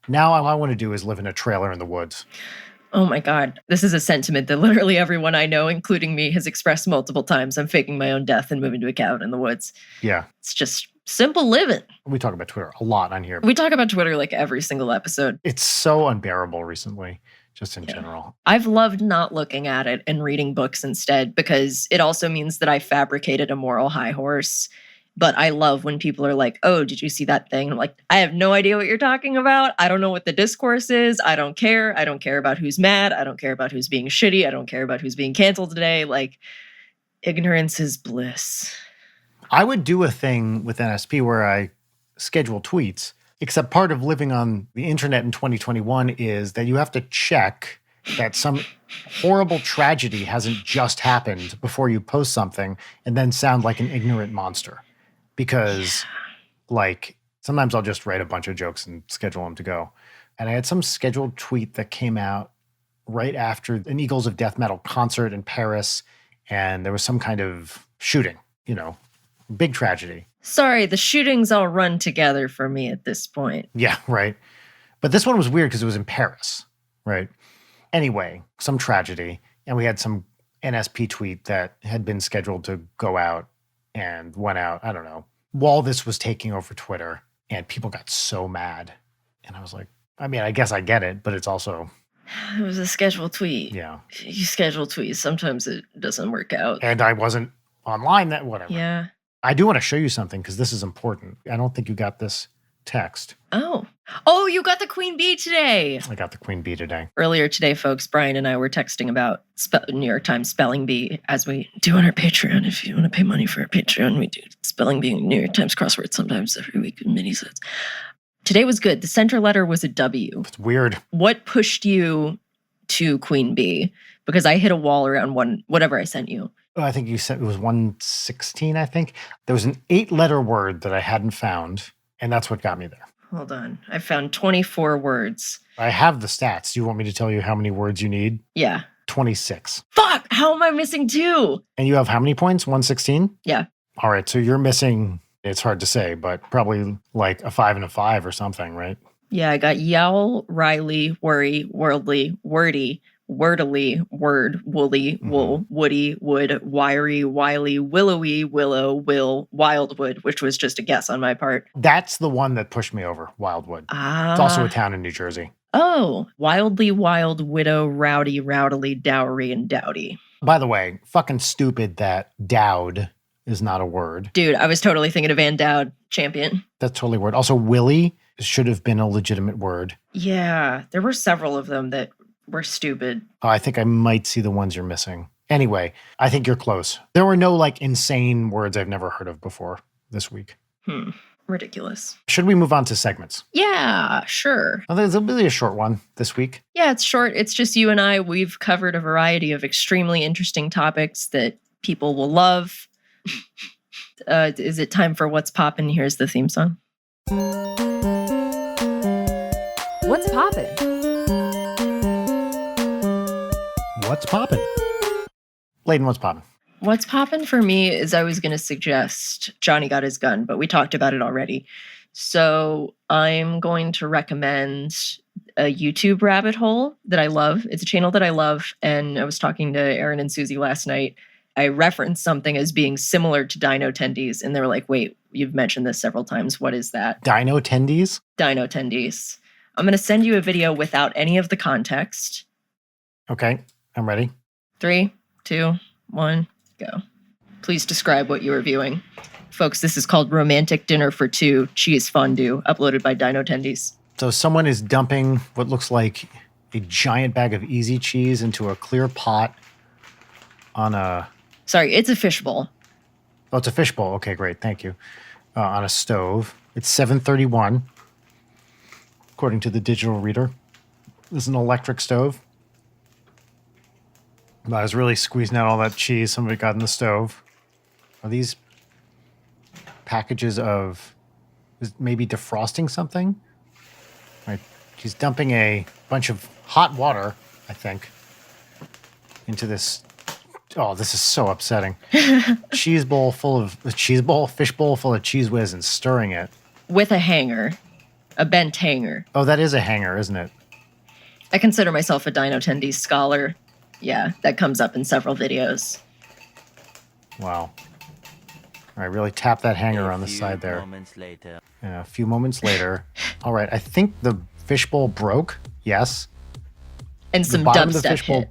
Now all I want to do is live in a trailer in the woods. Oh my God. This is a sentiment that literally everyone I know, including me, has expressed multiple times. I'm faking my own death and moving to a cabin in the woods. Yeah. It's just simple living. We talk about Twitter a lot on here. We talk about Twitter like every single episode. It's so unbearable recently, just in general. I've loved not looking at it and reading books instead, because it also means that I fabricated a moral high horse. But I love when people are like, oh, did you see that thing? I'm like, I have no idea what you're talking about. I don't know what the discourse is. I don't care. I don't care about who's mad. I don't care about who's being shitty. I don't care about who's being canceled today. Like, ignorance is bliss. I would do a thing with NSP where I schedule tweets, except part of living on the internet in 2021 is that you have to check that some horrible tragedy hasn't just happened before you post something and then sound like an ignorant monster. Because, like, sometimes I'll just write a bunch of jokes and schedule them to go. And I had some scheduled tweet that came out right after an Eagles of Death Metal concert in Paris. And there was some kind of shooting, big tragedy. Sorry, the shootings all run together for me at this point. Yeah, right. But this one was weird because it was in Paris, right? Anyway, some tragedy. And we had some NSP tweet that had been scheduled to go out and went out, I don't know, while this was taking over Twitter, and people got so mad. And I was like, I mean, I guess I get it, but it's also... It was a scheduled tweet. Yeah. You schedule tweets. Sometimes it doesn't work out. And I wasn't online, whatever. Yeah. I do want to show you something because this is important. I don't think you got this text. Oh, you got the Queen Bee today. I got the Queen Bee today. Earlier today, folks, Brian and I were texting about New York Times Spelling Bee, as we do on our Patreon. If you want to pay money for our Patreon, we do Spelling Bee and New York Times crossword sometimes every week in mini-sets. Today was good. The center letter was a W. It's weird. What pushed you to Queen Bee? Because I hit a wall around whatever I sent you. I think you said it was 116, I think. There was an 8-letter word that I hadn't found, and that's what got me there. Hold on. I found 24 words. I have the stats. Do you want me to tell you how many words you need? Yeah. 26. Fuck! How am I missing 2? And you have how many points? 116? Yeah. All right, so you're missing, it's hard to say, but probably like a 5 and a 5 or something, right? Yeah, I got yowl, Riley, worry, worldly, wordy, wordily, word, woolly, wool, woody, wood, wiry, wily, willowy, willow, will, wildwood, which was just a guess on my part. That's the one that pushed me over, Wildwood. It's also a town in New Jersey. Oh, wildly, wild, widow, rowdy, rowdily, dowry, and dowdy. By the way, fucking stupid that dowd is not a word. Dude, I was totally thinking of Van Dowd, champion. That's totally a word. Also, willy should have been a legitimate word. Yeah, there were several of them that were stupid. Oh, I think I might see the ones you're missing. Anyway, I think you're close. There were no insane words I've never heard of before this week. Ridiculous. Should we move on to segments? Yeah, sure. Well, there's really a short one this week. Yeah, it's short. It's just you and I. We've covered a variety of extremely interesting topics that people will love. Is it time for What's Poppin'? Here's the theme song. What's poppin'? What's poppin'? Leighton, what's poppin'? What's poppin' for me is I was going to suggest Johnny Got His Gun, but we talked about it already. So I'm going to recommend a YouTube rabbit hole that I love. It's a channel that I love. And I was talking to Aaron and Susie last night. I referenced something as being similar to Dinotendies. And they were like, wait, you've mentioned this several times. What is that? Dinotendies? Dinotendies. I'm going to send you a video without any of the context. Okay, I'm ready. 3, 2, 1, go. Please describe what you are viewing. Folks, this is called Romantic Dinner for Two Cheese Fondue, uploaded by Dinotendies. So someone is dumping what looks like a giant bag of easy cheese into a clear pot on a... Sorry, it's a fishbowl. Oh, it's a fishbowl. Okay, great. Thank you. On a stove. It's 7:31, according to the digital reader. This is an electric stove. I was really squeezing out all that cheese somebody got in the stove. Are these packages of maybe defrosting something? Right. She's dumping a bunch of hot water, I think, into this. Oh, this is so upsetting. Fish bowl full of Cheese Whiz and stirring it. With a hanger. A bent hanger. Oh, that is a hanger, isn't it? I consider myself a Dinotendies scholar. Yeah, that comes up in several videos. Wow. All right, really tap that hanger on the side there. A few moments later. All right, I think the fishbowl broke. Yes. And some dubstep hit.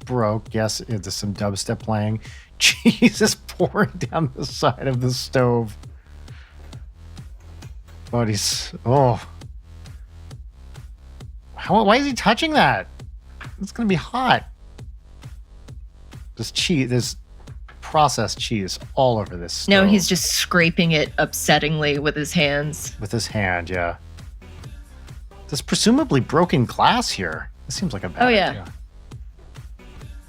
Broke. Yes, there's some dubstep playing. Cheese is pouring down the side of the stove. Why is he touching that? It's gonna be hot. There's processed cheese all over this stove. No, he's just scraping it upsettingly with his hands. With his hand, yeah. There's presumably broken glass here. This seems like a bad idea.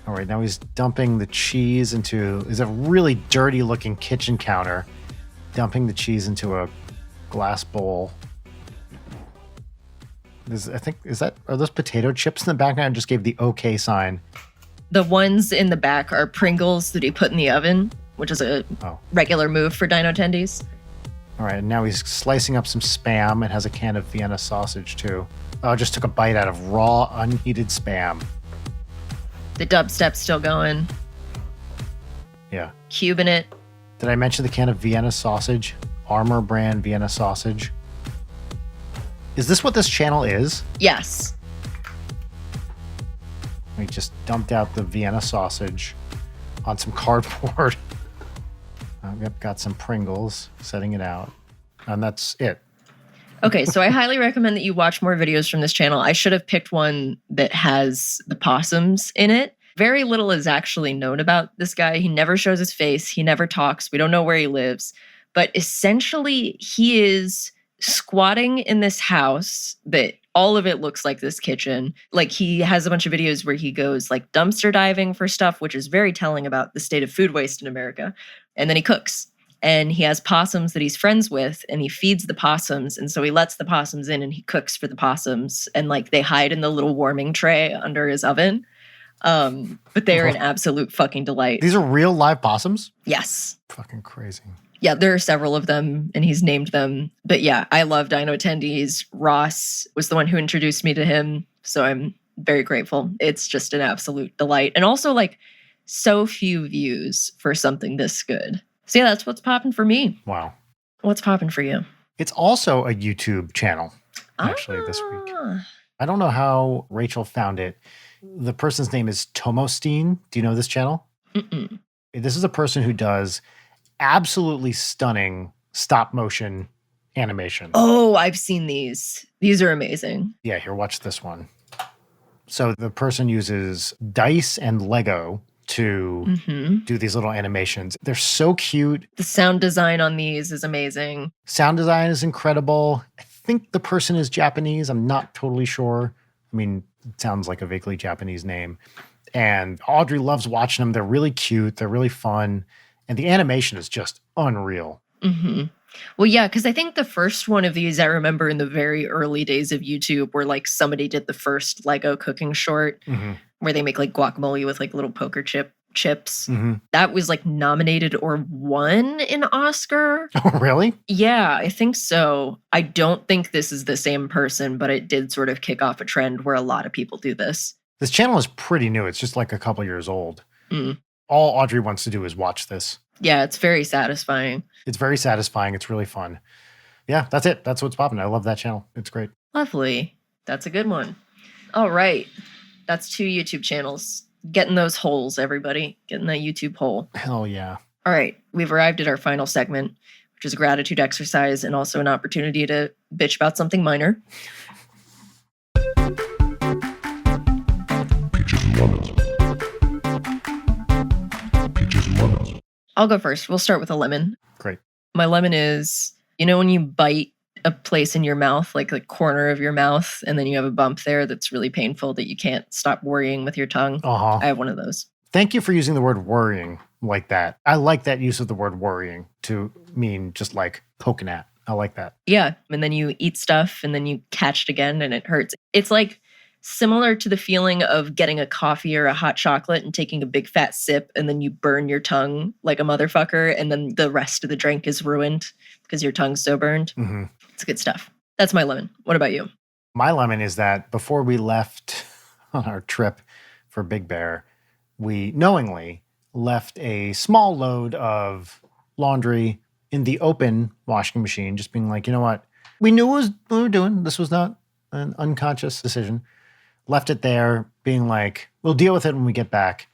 All right, now he's dumping the cheese into... Is a really dirty-looking kitchen counter. Dumping the cheese into a glass bowl. Are those potato chips in the background? I just gave the OK sign. The ones in the back are Pringles that he put in the oven, which is a regular move for Dinotendies. All right, and now he's slicing up some Spam and has a can of Vienna sausage, too. Oh, just took a bite out of raw, unheated Spam. The dubstep's still going. Yeah. Cubing it. Did I mention the can of Vienna sausage? Armor brand Vienna sausage. Is this what this channel is? Yes. We just dumped out the Vienna sausage on some cardboard. We've got some Pringles, setting it out. And that's it. Okay, so I highly recommend that you watch more videos from this channel. I should have picked one that has the possums in it. Very little is actually known about this guy. He never shows his face. He never talks. We don't know where he lives. But essentially, he is squatting in this house that all of it looks like this kitchen. Like, he has a bunch of videos where he goes like dumpster diving for stuff, which is very telling about the state of food waste in America. And then he cooks. And he has possums that he's friends with, and he feeds the possums. And so he lets the possums in and he cooks for the possums. And like, they hide in the little warming tray under his oven. But they are an absolute fucking delight. These are real live possums? Yes. Fucking crazy. Yeah, there are several of them, and he's named them. But yeah, I love Dinotendies. Ross was the one who introduced me to him, so I'm very grateful. It's just an absolute delight. And also, like, so few views for something this good. So yeah, that's what's popping for me. Wow. What's popping for you? It's also a YouTube channel, actually, this week. I don't know how Rachel found it. The person's name is Tomostein. Do you know this channel? Mm-mm. This is a person who does absolutely stunning stop motion animation. Oh, I've seen these. These are amazing. Yeah, here, watch this one. So the person uses dice and Lego to do these little animations. They're so cute. The sound design on these is amazing. Sound design is incredible. I think the person is Japanese. I'm not totally sure. I mean, it sounds like a vaguely Japanese name. And Audrey loves watching them. They're really cute. They're really fun. And the animation is just unreal. Mm-hmm. Well, yeah, because I think the first one of these I remember in the very early days of YouTube where like somebody did the first Lego cooking short where they make like guacamole with like little poker chips. That was like nominated or won an Oscar. Oh, really? Yeah, I think so. I don't think this is the same person, but it did sort of kick off a trend where a lot of people do this. This channel is pretty new. It's just like a couple years old. All Audrey wants to do is watch this. Yeah, it's very satisfying. It's very satisfying. It's really fun. Yeah, that's it. That's what's popping. I love that channel. It's great. Lovely. That's a good one. All right. That's 2 YouTube channels. Getting those holes, everybody. Getting that YouTube hole. Hell yeah. All right, we've arrived at our final segment, which is a gratitude exercise and also an opportunity to bitch about something minor. Peaches and lemons. Peaches and lemons. I'll go first. We'll start with a lemon. Great. My lemon is, when you bite a place in your mouth, like the corner of your mouth, and then you have a bump there that's really painful that you can't stop worrying with your tongue. Uh-huh. I have one of those. Thank you for using the word worrying like that. I like that use of the word worrying to mean just like poking at. I like that. Yeah. And then you eat stuff and then you catch it again and it hurts. It's like similar to the feeling of getting a coffee or a hot chocolate and taking a big fat sip and then you burn your tongue like a motherfucker and then the rest of the drink is ruined because your tongue's so burned. Mm-hmm. It's good stuff. That's my lemon. What about you? My lemon is that before we left on our trip for Big Bear, we knowingly left a small load of laundry in the open washing machine, just being like, you know what? We knew what we were doing. This was not an unconscious decision. Left it there, being like, we'll deal with it when we get back.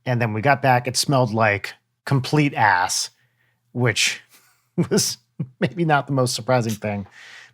And then we got back, it smelled like complete ass, which was maybe not the most surprising thing.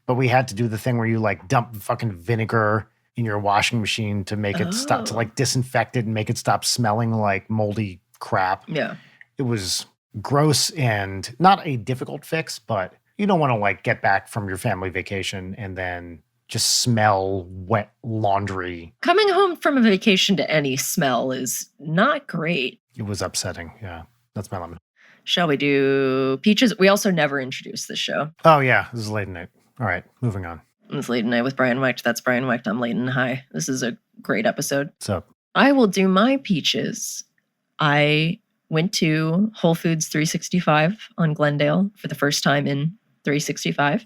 But we had to do the thing where you like dump fucking vinegar in your washing machine to make it stop, to like disinfect it and make it stop smelling like moldy crap. Yeah. It was gross and not a difficult fix, but you don't want to like get back from your family vacation and then just smell wet laundry. Coming home from a vacation to any smell is not great. It was upsetting. Yeah. That's my lemon. Shall we do peaches? We also never introduced this show. Oh, yeah. This is Leighton night. All right. Moving on. It's Leighton night with Brian Wecht. That's Brian Wecht. I'm Leighton. Hi. This is a great episode. What's up? I will do my peaches. I went to Whole Foods 365 on Glendale for the first time in 365.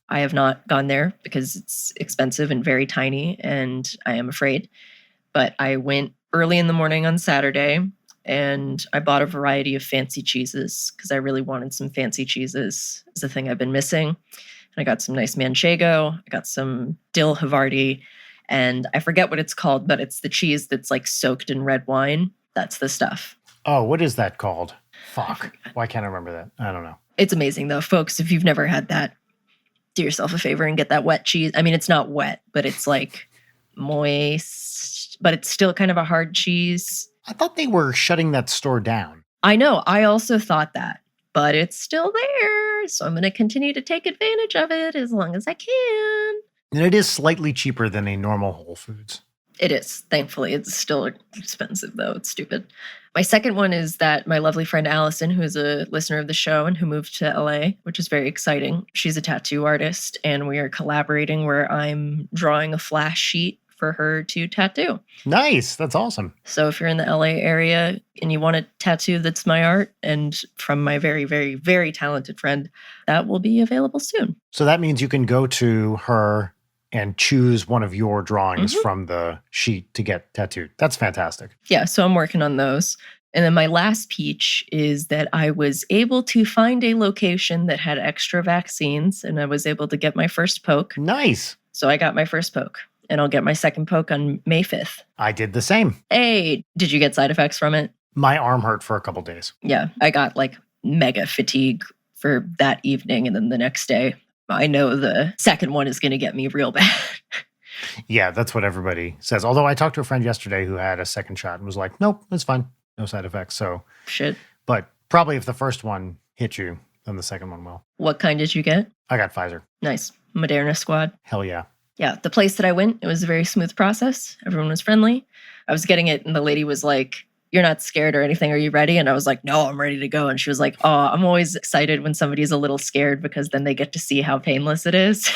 I have not gone there because it's expensive and very tiny, and I am afraid. But I went early in the morning on Saturday, and I bought a variety of fancy cheeses because I really wanted some fancy cheeses. It's the thing I've been missing. And I got some nice manchego. I got some dill Havarti, and I forget what it's called, but it's the cheese that's like soaked in red wine. That's the stuff. Oh, what is that called? Fuck. Why can't I remember that? I don't know. It's amazing, though. Folks, if you've never had that, do yourself a favor and get that wet cheese. I mean, it's not wet, but it's like moist, but it's still kind of a hard cheese. I thought they were shutting that store down. I know. I also thought that, but it's still there. So I'm going to continue to take advantage of it as long as I can. And it is slightly cheaper than a normal Whole Foods. It is. Thankfully, it's still expensive, though. It's stupid. My second one is that my lovely friend Allison, who is a listener of the show and who moved to LA, which is very exciting. She's a tattoo artist, and we are collaborating where I'm drawing a flash sheet for her to tattoo. Nice. That's awesome. So if you're in the LA area and you want a tattoo that's my art and from my very, very, very talented friend, that will be available soon. So that means you can go to her and choose one of your drawings from the sheet to get tattooed. That's fantastic. Yeah, so I'm working on those. And then my last peach is that I was able to find a location that had extra vaccines, and I was able to get my first poke. Nice. So I got my first poke, and I'll get my second poke on May 5th. I did the same. Hey, did you get side effects from it? My arm hurt for a couple days. Yeah, I got like mega fatigue for that evening, and then the next day, I know the second one is going to get me real bad. Yeah, that's what everybody says. Although I talked to a friend yesterday who had a second shot and was like, nope, it's fine. No side effects. So, shit. But probably if the first one hit you, then the second one will. What kind did you get? I got Pfizer. Nice. Moderna squad. Hell yeah. Yeah, the place that I went, it was a very smooth process. Everyone was friendly. I was getting it, and the lady was like, you're not scared or anything. Are you ready? And I was like, no, I'm ready to go. And she was like, oh, I'm always excited when somebody's a little scared because then they get to see how painless it is.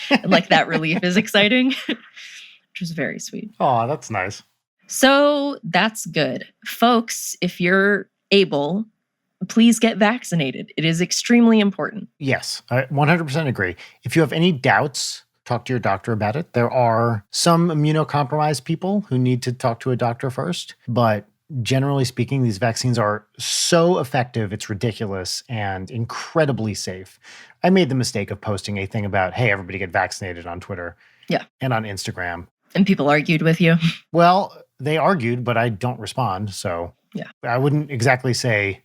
And like that relief is exciting, which was very sweet. Oh, that's nice. So that's good. Folks, if you're able, please get vaccinated. It is extremely important. Yes, I 100% agree. If you have any doubts, talk to your doctor about it. There are some immunocompromised people who need to talk to a doctor first, but generally speaking, these vaccines are so effective, it's ridiculous and incredibly safe. I made the mistake of posting a thing about, hey, everybody get vaccinated on Twitter. Yeah. And on Instagram. And people argued with you. Well, they argued, but I don't respond. So yeah, I wouldn't exactly say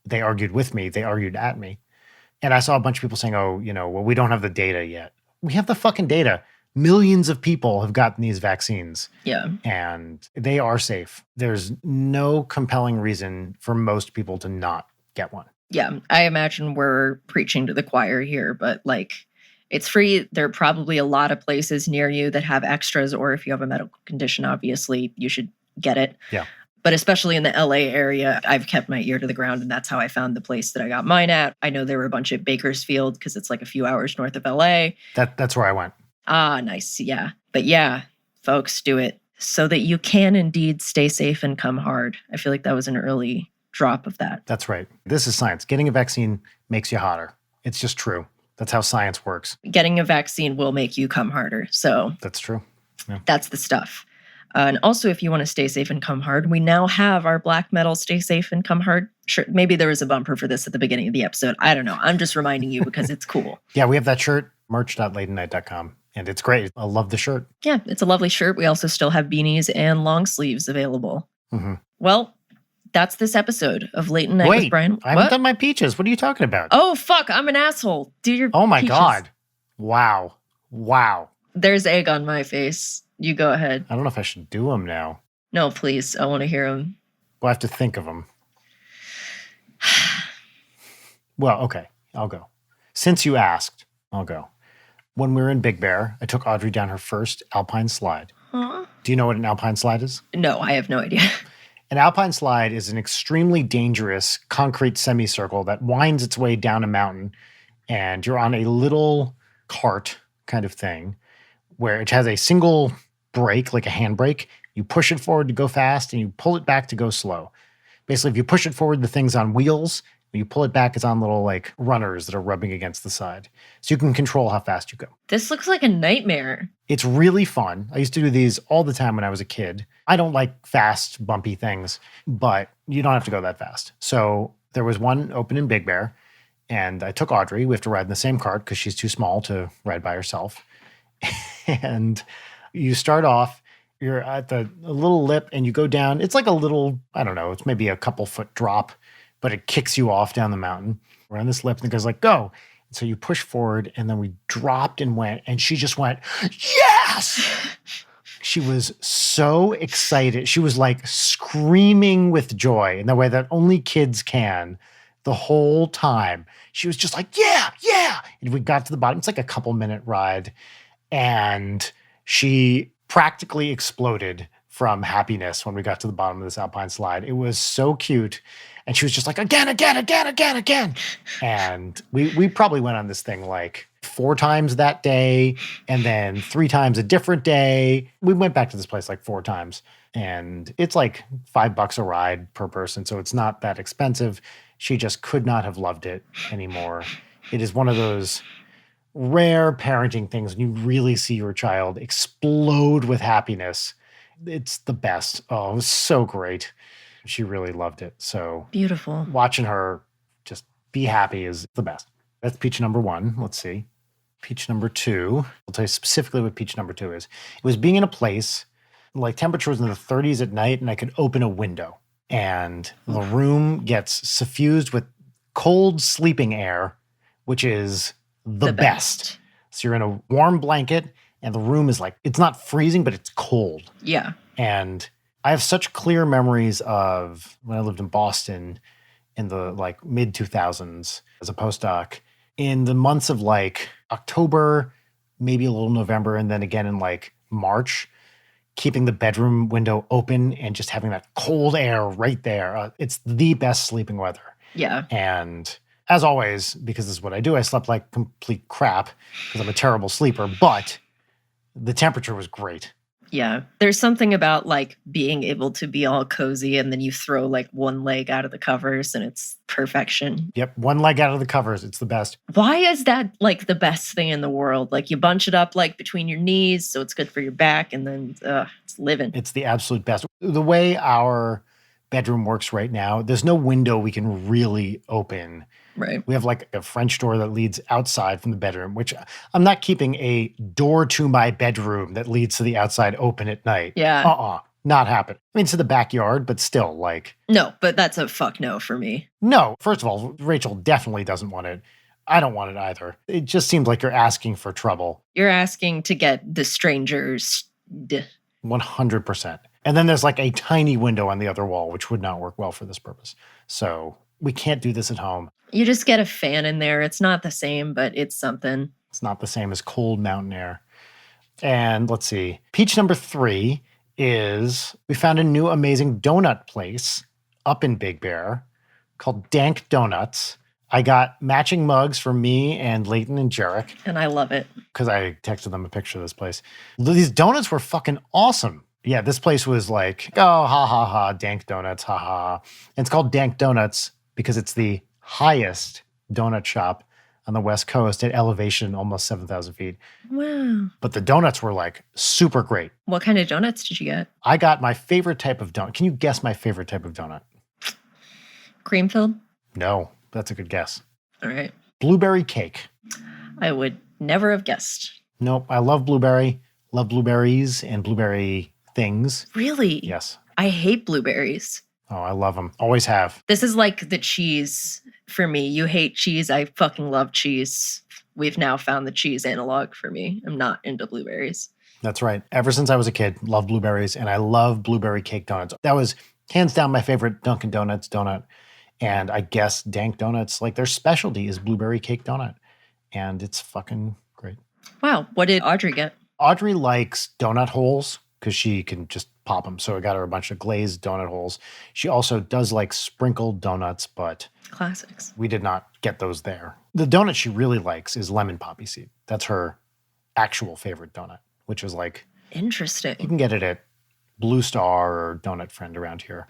They argued with me. They argued at me. And I saw a bunch of people saying, oh, well, we don't have the data yet. We have the fucking data. Millions of people have gotten these vaccines. Yeah. And they are safe. There's no compelling reason for most people to not get one. Yeah. I imagine we're preaching to the choir here, but like, it's free. There are probably a lot of places near you that have extras, or if you have a medical condition, obviously you should get it. Yeah. But especially in the LA area, I've kept my ear to the ground, and that's how I found the place that I got mine at. I know there were a bunch at Bakersfield because it's like a few hours north of LA. That's where I went. Ah, nice. Yeah. But yeah, folks, do it so that you can indeed stay safe and come hard. I feel like that was an early drop of that. That's right. This is science. Getting a vaccine makes you hotter. It's just true. That's how science works. Getting a vaccine will make you come harder. So that's true. Yeah. That's the stuff. And also, if you want to stay safe and come hard, we now have our black metal Stay Safe and Come Hard shirt. Maybe there was a bumper for this at the beginning of the episode. I don't know. I'm just reminding you because it's cool. Yeah, we have that shirt, merch.leightonnight.com. And it's great. I love the shirt. Yeah, it's a lovely shirt. We also still have beanies and long sleeves available. Mm-hmm. Well, that's this episode of Leighton Night with Brian. I haven't done my peaches. What are you talking about? Oh, fuck. I'm an asshole. Do your Oh, my peaches. God. Wow. There's egg on my face. You go ahead. I don't know if I should do them now. No, please. I want to hear them. Well, I have to think of them. Well, okay. I'll go. Since you asked, I'll go. When we were in Big Bear, I took Audrey down her first alpine slide. Huh? Do you know what an alpine slide is? No, I have no idea. An alpine slide is an extremely dangerous concrete semicircle that winds its way down a mountain, and you're on a little cart kind of thing where it has a single brake, like a handbrake. You push it forward to go fast, and you pull it back to go slow. Basically, if you push it forward, the thing's on wheels. When you pull it back, it's on little like runners that are rubbing against the side. So you can control how fast you go. This looks like a nightmare. It's really fun. I used to do these all the time when I was a kid. I don't like fast, bumpy things, but you don't have to go that fast. So there was one open in Big Bear, and I took Audrey. We have to ride in the same cart because she's too small to ride by herself. And you start off, you're at a little lip, and you go down. It's like a little, I don't know, it's maybe a couple foot drop, but it kicks you off down the mountain. We're on this lip, and it goes like, go. And so you push forward, and then we dropped and went, and she just went, yes! She was so excited. She was like screaming with joy in the way that only kids can the whole time. She was just like, yeah. And we got to the bottom. It's like a couple minute ride. And she practically exploded from happiness when we got to the bottom of this alpine slide. It was so cute. And she was just like, again. And we probably went on this thing like 4 times that day, and then 3 times a different day. We went back to this place like 4 times, and it's like $5 a ride per person. So it's not that expensive. She just could not have loved it anymore. It is one of those rare parenting things when you really see your child explode with happiness. It's the best. Oh, it was so great. She really loved it. So beautiful. Watching her just be happy is the best. That's peach number 1. Let's see. Peach number 2. I'll tell you specifically what peach number 2 is. It was being in a place, like temperature was in the 30s at night, and I could open a window. And the room gets suffused with cold sleeping air, which is the best. So you're in a warm blanket, and the room is like, it's not freezing, but it's cold. Yeah. And I have such clear memories of when I lived in Boston in the like mid 2000s as a postdoc, in the months of like October, maybe a little November, and then again in like March, keeping the bedroom window open and just having that cold air right there. It's the best sleeping weather. Yeah. And as always, because this is what I do, I slept like complete crap because I'm a terrible sleeper, but the temperature was great. Yeah. There's something about like being able to be all cozy, and then you throw like one leg out of the covers and it's perfection. Yep. One leg out of the covers. It's the best. Why is that like the best thing in the world? Like you bunch it up like between your knees so it's good for your back, and then it's living. It's the absolute best. The way our bedroom works right now, there's no window we can really open. Right. We have like a French door that leads outside from the bedroom, which I'm not keeping a door to my bedroom that leads to the outside open at night. Yeah. Not happen. I mean, it's in the backyard, but still, like, No, but that's a fuck no for me. no. First of all, Rachel definitely doesn't want it. I don't want it either. It just seems like you're asking for trouble. You're asking to get the strangers. 100%. And then there's like a tiny window on the other wall, which would not work well for this purpose. So we can't do this at home. You just get a fan in there. It's not the same, but it's something. It's not the same as cold mountain air. And let's see. Peach number 3 is we found a new amazing donut place up in Big Bear called Dank Donuts. I got matching mugs for me and Leighton and Jarek And I love it. because I texted them a picture of this place. These donuts were fucking awesome. Yeah, this place was like, oh, ha, ha, ha, Dank Donuts, ha, ha. And it's called Dank Donuts because it's the highest donut shop on the West Coast at elevation almost 7,000 feet. Wow. But the donuts were like super great. What kind of donuts did you get? I got my favorite type of donut. Can you guess my favorite type of donut? Cream filled? No, that's a good guess. All right. Blueberry cake. I would never have guessed. Nope, I love blueberry, love blueberries and blueberry things. Really? Yes. I hate blueberries. Oh, I love them. Always have. This is like the cheese for me. You hate cheese. I fucking love cheese. We've now found the cheese analog for me. I'm not into blueberries. That's right. Ever since I was a kid, love blueberries, and I love blueberry cake donuts. That was hands down my favorite Dunkin' Donuts donut. And I guess Dank Donuts, like their specialty is blueberry cake donut. And it's fucking great. Wow. What did Audrey get? Audrey likes donut holes because she can just pop them. So I got her a bunch of glazed donut holes. She also does like sprinkled donuts, but Classics. we did not get those there. The donut she really likes is lemon poppy seed. That's her actual favorite donut, which is like, you Interesting. can get it at Blue Star or Donut Friend around here.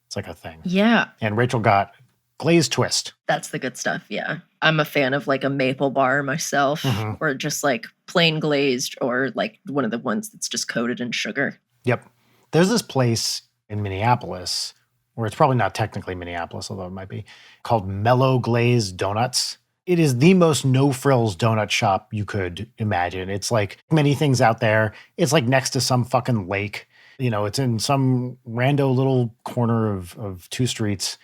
It's like a thing. Yeah. And Rachel got glazed twist. That's the good stuff. Yeah. I'm a fan of like a maple bar myself, Mhm. or just like plain glazed, or like one of the ones that's just coated in sugar. Yep. There's this place in Minneapolis, or it's probably not technically Minneapolis, although it might be, called Mellow Glazed Donuts. It is the most no-frills donut shop you could imagine. It's like many things out there. It's like next to some fucking lake. You know, it's in some rando little corner of two streets.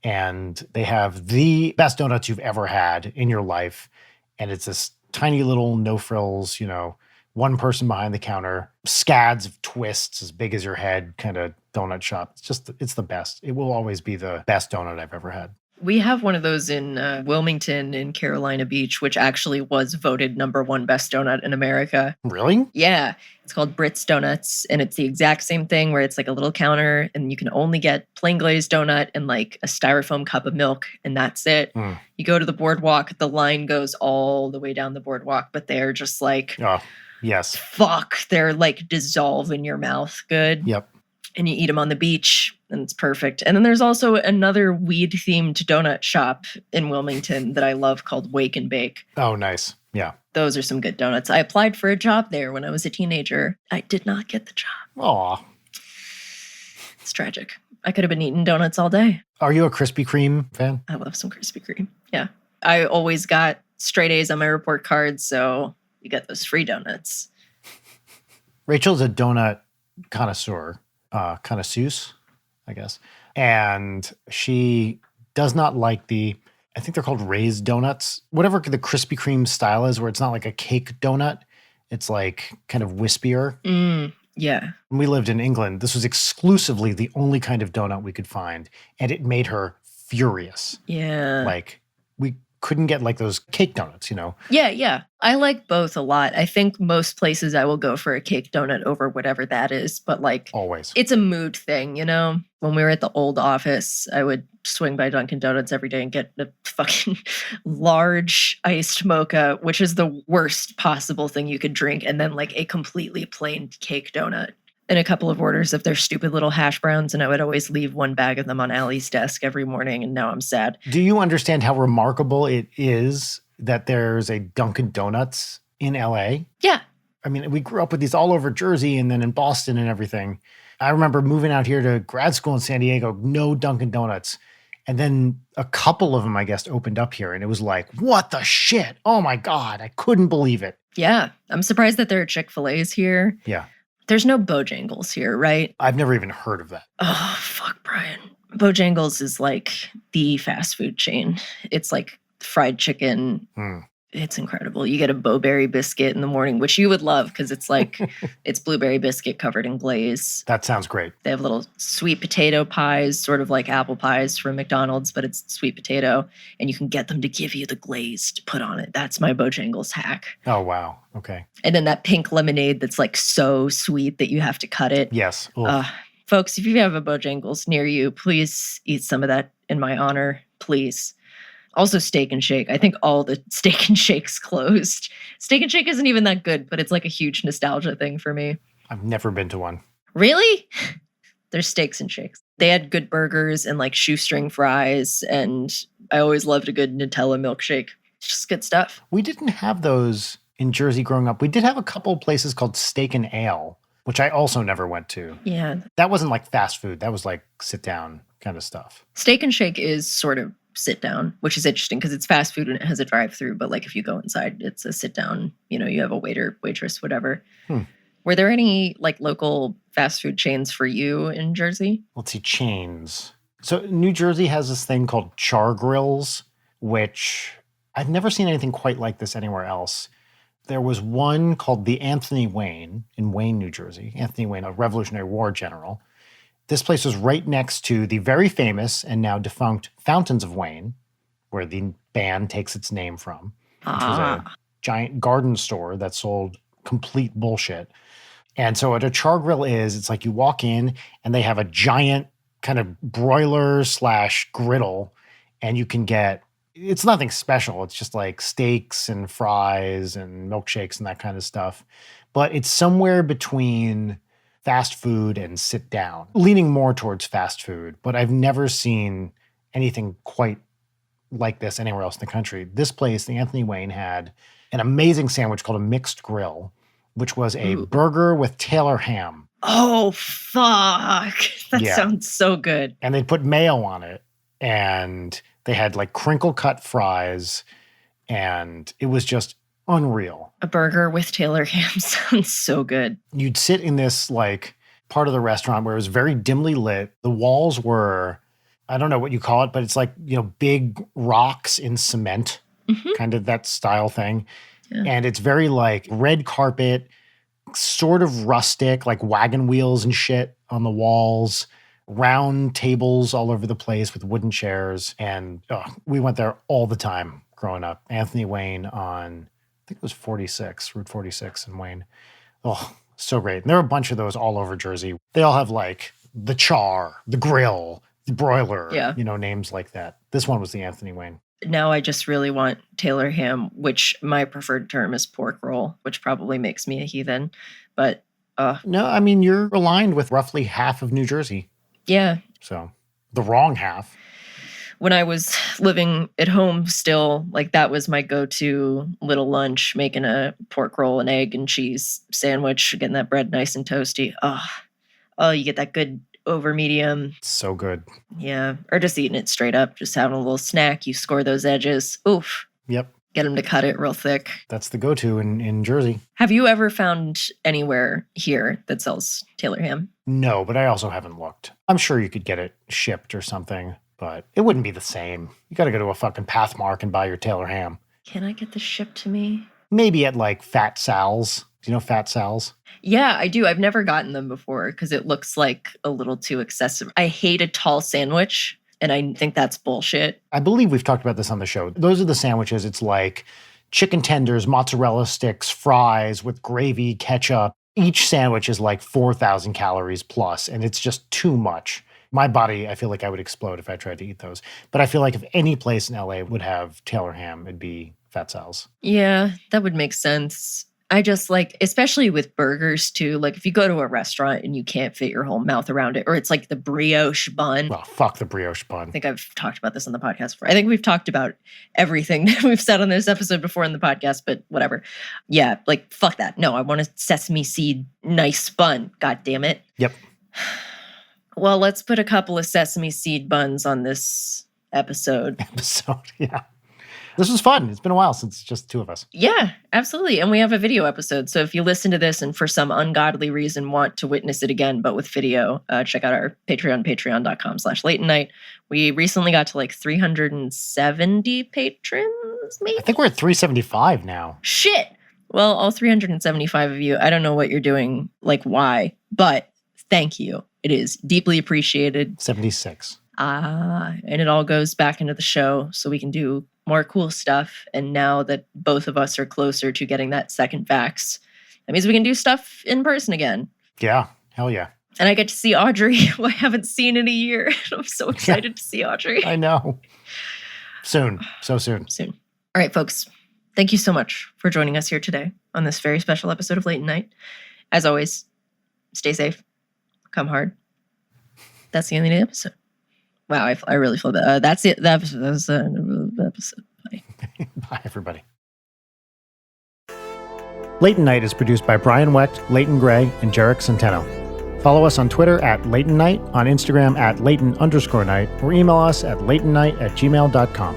And they have the best donuts you've ever had in your life. And it's this tiny little no-frills, you know, one person behind the counter, scads of twists as big as your head kind of donut shop. It's the best. It will always be the best donut I've ever had. We have one of those in Wilmington in Carolina Beach, which actually was voted #1 best donut in America. Really? Yeah, it's called Brits Donuts, and it's the exact same thing where it's like a little counter, and you can only get plain glazed donut and like a styrofoam cup of milk, and that's it. Mm. You go to the boardwalk, the line goes all the way down the boardwalk, but they're just like, Oh, yes. fuck, they're like dissolve in your mouth good. Yep. And you eat them on the beach, and it's perfect. And then there's also another weed-themed donut shop in Wilmington that I love called Wake and Bake. Oh, nice. Yeah. Those are some good donuts. I applied for a job there when I was a teenager. I did not get the job. Aw. It's tragic. I could have been eating donuts all day. Are you a Krispy Kreme fan? I love some Krispy Kreme. Yeah. I always got straight A's on my report card, so you get those free donuts. Rachel's a donut connoisseur, connoisseuse, I guess. And she does not like I think they're called raised donuts, whatever the Krispy Kreme style is, where it's not like a cake donut. It's like kind of wispier. Yeah. When we lived in England, this was exclusively the only kind of donut we could find. And it made her furious. Yeah. Like, we couldn't get like those cake donuts, you know? Yeah. I like both a lot. I think most places I will go for a cake donut over whatever that is, but like Always. it's a mood thing, you know? When we were at the old office, I would swing by Dunkin' Donuts every day and get a fucking large iced mocha, which is the worst possible thing you could drink, and then like a completely plain cake donut. And a couple of orders of their stupid little hash browns, and I would always leave one bag of them on Allie's desk every morning, and now I'm sad. Do you understand how remarkable it is that there's a Dunkin' Donuts in LA? Yeah. I mean, we grew up with these all over Jersey and then in Boston and everything. I remember moving out here to grad school in San Diego, no Dunkin' Donuts. And then a couple of them, I guess, opened up here, and it was like, what the shit? Oh my God, I couldn't believe it. Yeah. I'm surprised that there are Chick-fil-A's here. Yeah. There's no Bojangles here, right? I've never even heard of that. Oh, fuck, Brian. Bojangles is like the fast food chain. It's like fried chicken. It's incredible. You get a Bowberry biscuit in the morning, which you would love because it's like, it's blueberry biscuit covered in glaze. That sounds great. They have little sweet potato pies, sort of like apple pies from McDonald's, but it's sweet potato. And you can get them to give you the glaze to put on it. That's my Bojangles hack. Oh, wow. Okay. And then that pink lemonade that's like so sweet that you have to cut it. Yes. Folks, if you have a Bojangles near you, please eat some of that in my honor, please. Also, Steak and Shake. I think all the Steak and Shakes closed. Steak and Shake isn't even that good, but it's like a huge nostalgia thing for me. I've never been to one. Really? There's Steaks and Shakes. They had good burgers and like shoestring fries, and I always loved a good Nutella milkshake. It's just good stuff. We didn't have those in Jersey growing up. We did have a couple of places called Steak and Ale, which I also never went to. Yeah. That wasn't like fast food. That was like sit down kind of stuff. Steak and Shake is sort of sit down, which is interesting because it's fast food and it has a drive-through. But like if you go inside, it's a sit down, you have a waiter, waitress, whatever. Were there any like local fast food chains for you in Jersey? Let's see, chains. So New Jersey has this thing called char grills, which I've never seen anything quite like this anywhere else. There was one called the Anthony Wayne in Wayne, New Jersey. Anthony Wayne, a Revolutionary War general. This place was right next to the very famous and now defunct Fountains of Wayne, where the band takes its name from, which was a giant garden store that sold complete bullshit. And so what a char grill is, it's like you walk in and they have a giant kind of broiler / griddle, and you can get, it's nothing special. It's just like steaks and fries and milkshakes and that kind of stuff. But it's somewhere between fast food and sit down, leaning more towards fast food. But I've never seen anything quite like this anywhere else in the country. This place, the Anthony Wayne, had an amazing sandwich called a mixed grill, which was a burger with Taylor ham. Oh, fuck. That sounds so good. And they put mayo on it. And they had like crinkle cut fries. And it was just unreal. A burger with Taylor ham sounds so good. You'd sit in this like part of the restaurant where it was very dimly lit. The walls were, I don't know what you call it, but it's like, big rocks in cement, kind of that style thing. Yeah. And it's very like red carpet, sort of rustic, like wagon wheels and shit on the walls, round tables all over the place with wooden chairs. And we went there all the time growing up. Anthony Wayne on, I think it was Route 46 in Wayne. Oh, so great. And there are a bunch of those all over Jersey. They all have like the char, the grill, the broiler, names like that. This one was the Anthony Wayne. Now I just really want Taylor ham, which my preferred term is pork roll, which probably makes me a heathen. But no, I mean, you're aligned with roughly half of New Jersey. Yeah. So the wrong half. When I was living at home still, like that was my go-to little lunch, making a pork roll, an egg and cheese sandwich, getting that bread nice and toasty. Oh, you get that good over medium. So good. Yeah. Or just eating it straight up, just having a little snack. You score those edges. Oof. Yep. Get them to cut it real thick. That's the go-to in Jersey. Have you ever found anywhere here that sells Taylor ham? No, but I also haven't looked. I'm sure you could get it shipped or something, but it wouldn't be the same. You got to go to a fucking Pathmark and buy your Taylor ham. Can I get this shipped to me? Maybe at like Fat Sal's. Do you know Fat Sal's? Yeah, I do. I've never gotten them before because it looks like a little too excessive. I hate a tall sandwich, and I think that's bullshit. I believe we've talked about this on the show. Those are the sandwiches. It's like chicken tenders, mozzarella sticks, fries with gravy, ketchup. Each sandwich is like 4,000 calories plus, and it's just too much. My body, I feel like I would explode if I tried to eat those. But I feel like if any place in LA would have Taylor ham, it'd be Fat Sal's. Yeah, that would make sense. I just like, especially with burgers too, like if you go to a restaurant and you can't fit your whole mouth around it, or it's like the brioche bun. Oh, fuck the brioche bun. I think I've talked about this on the podcast before. I think we've talked about everything that we've said on this episode before in the podcast, but whatever. Yeah, like fuck that. No, I want a sesame seed nice bun. God damn it. Yep. Well, let's put a couple of sesame seed buns on this episode. Yeah. This was fun. It's been a while since just two of us. Yeah, absolutely. And we have a video episode. So if you listen to this and for some ungodly reason want to witness it again, but with video, check out our Patreon, patreon.com/LeightonNight. We recently got to like 370 patrons, maybe? I think we're at 375 now. Shit. Well, all 375 of you, I don't know what you're doing, like why, but thank you. It is deeply appreciated. 76. And it all goes back into the show so we can do more cool stuff. And now that both of us are closer to getting that second vax, that means we can do stuff in person again. Yeah, hell yeah. And I get to see Audrey, who I haven't seen in a year. I'm so excited to see Audrey. I know. Soon. So soon. Soon. All right, folks. Thank you so much for joining us here today on this very special episode of Leighton Night. As always, stay safe. Come hard. That's the end of the episode. Wow, I really feel bad. That's it. That's the episode. Bye. Bye, everybody. Leighton Night is produced by Brian Wecht, Leighton Gray, and Jarek Centeno. Follow us on Twitter at Leighton Night, on Instagram at Leighton_Night, or email us at leightonnight@gmail.com.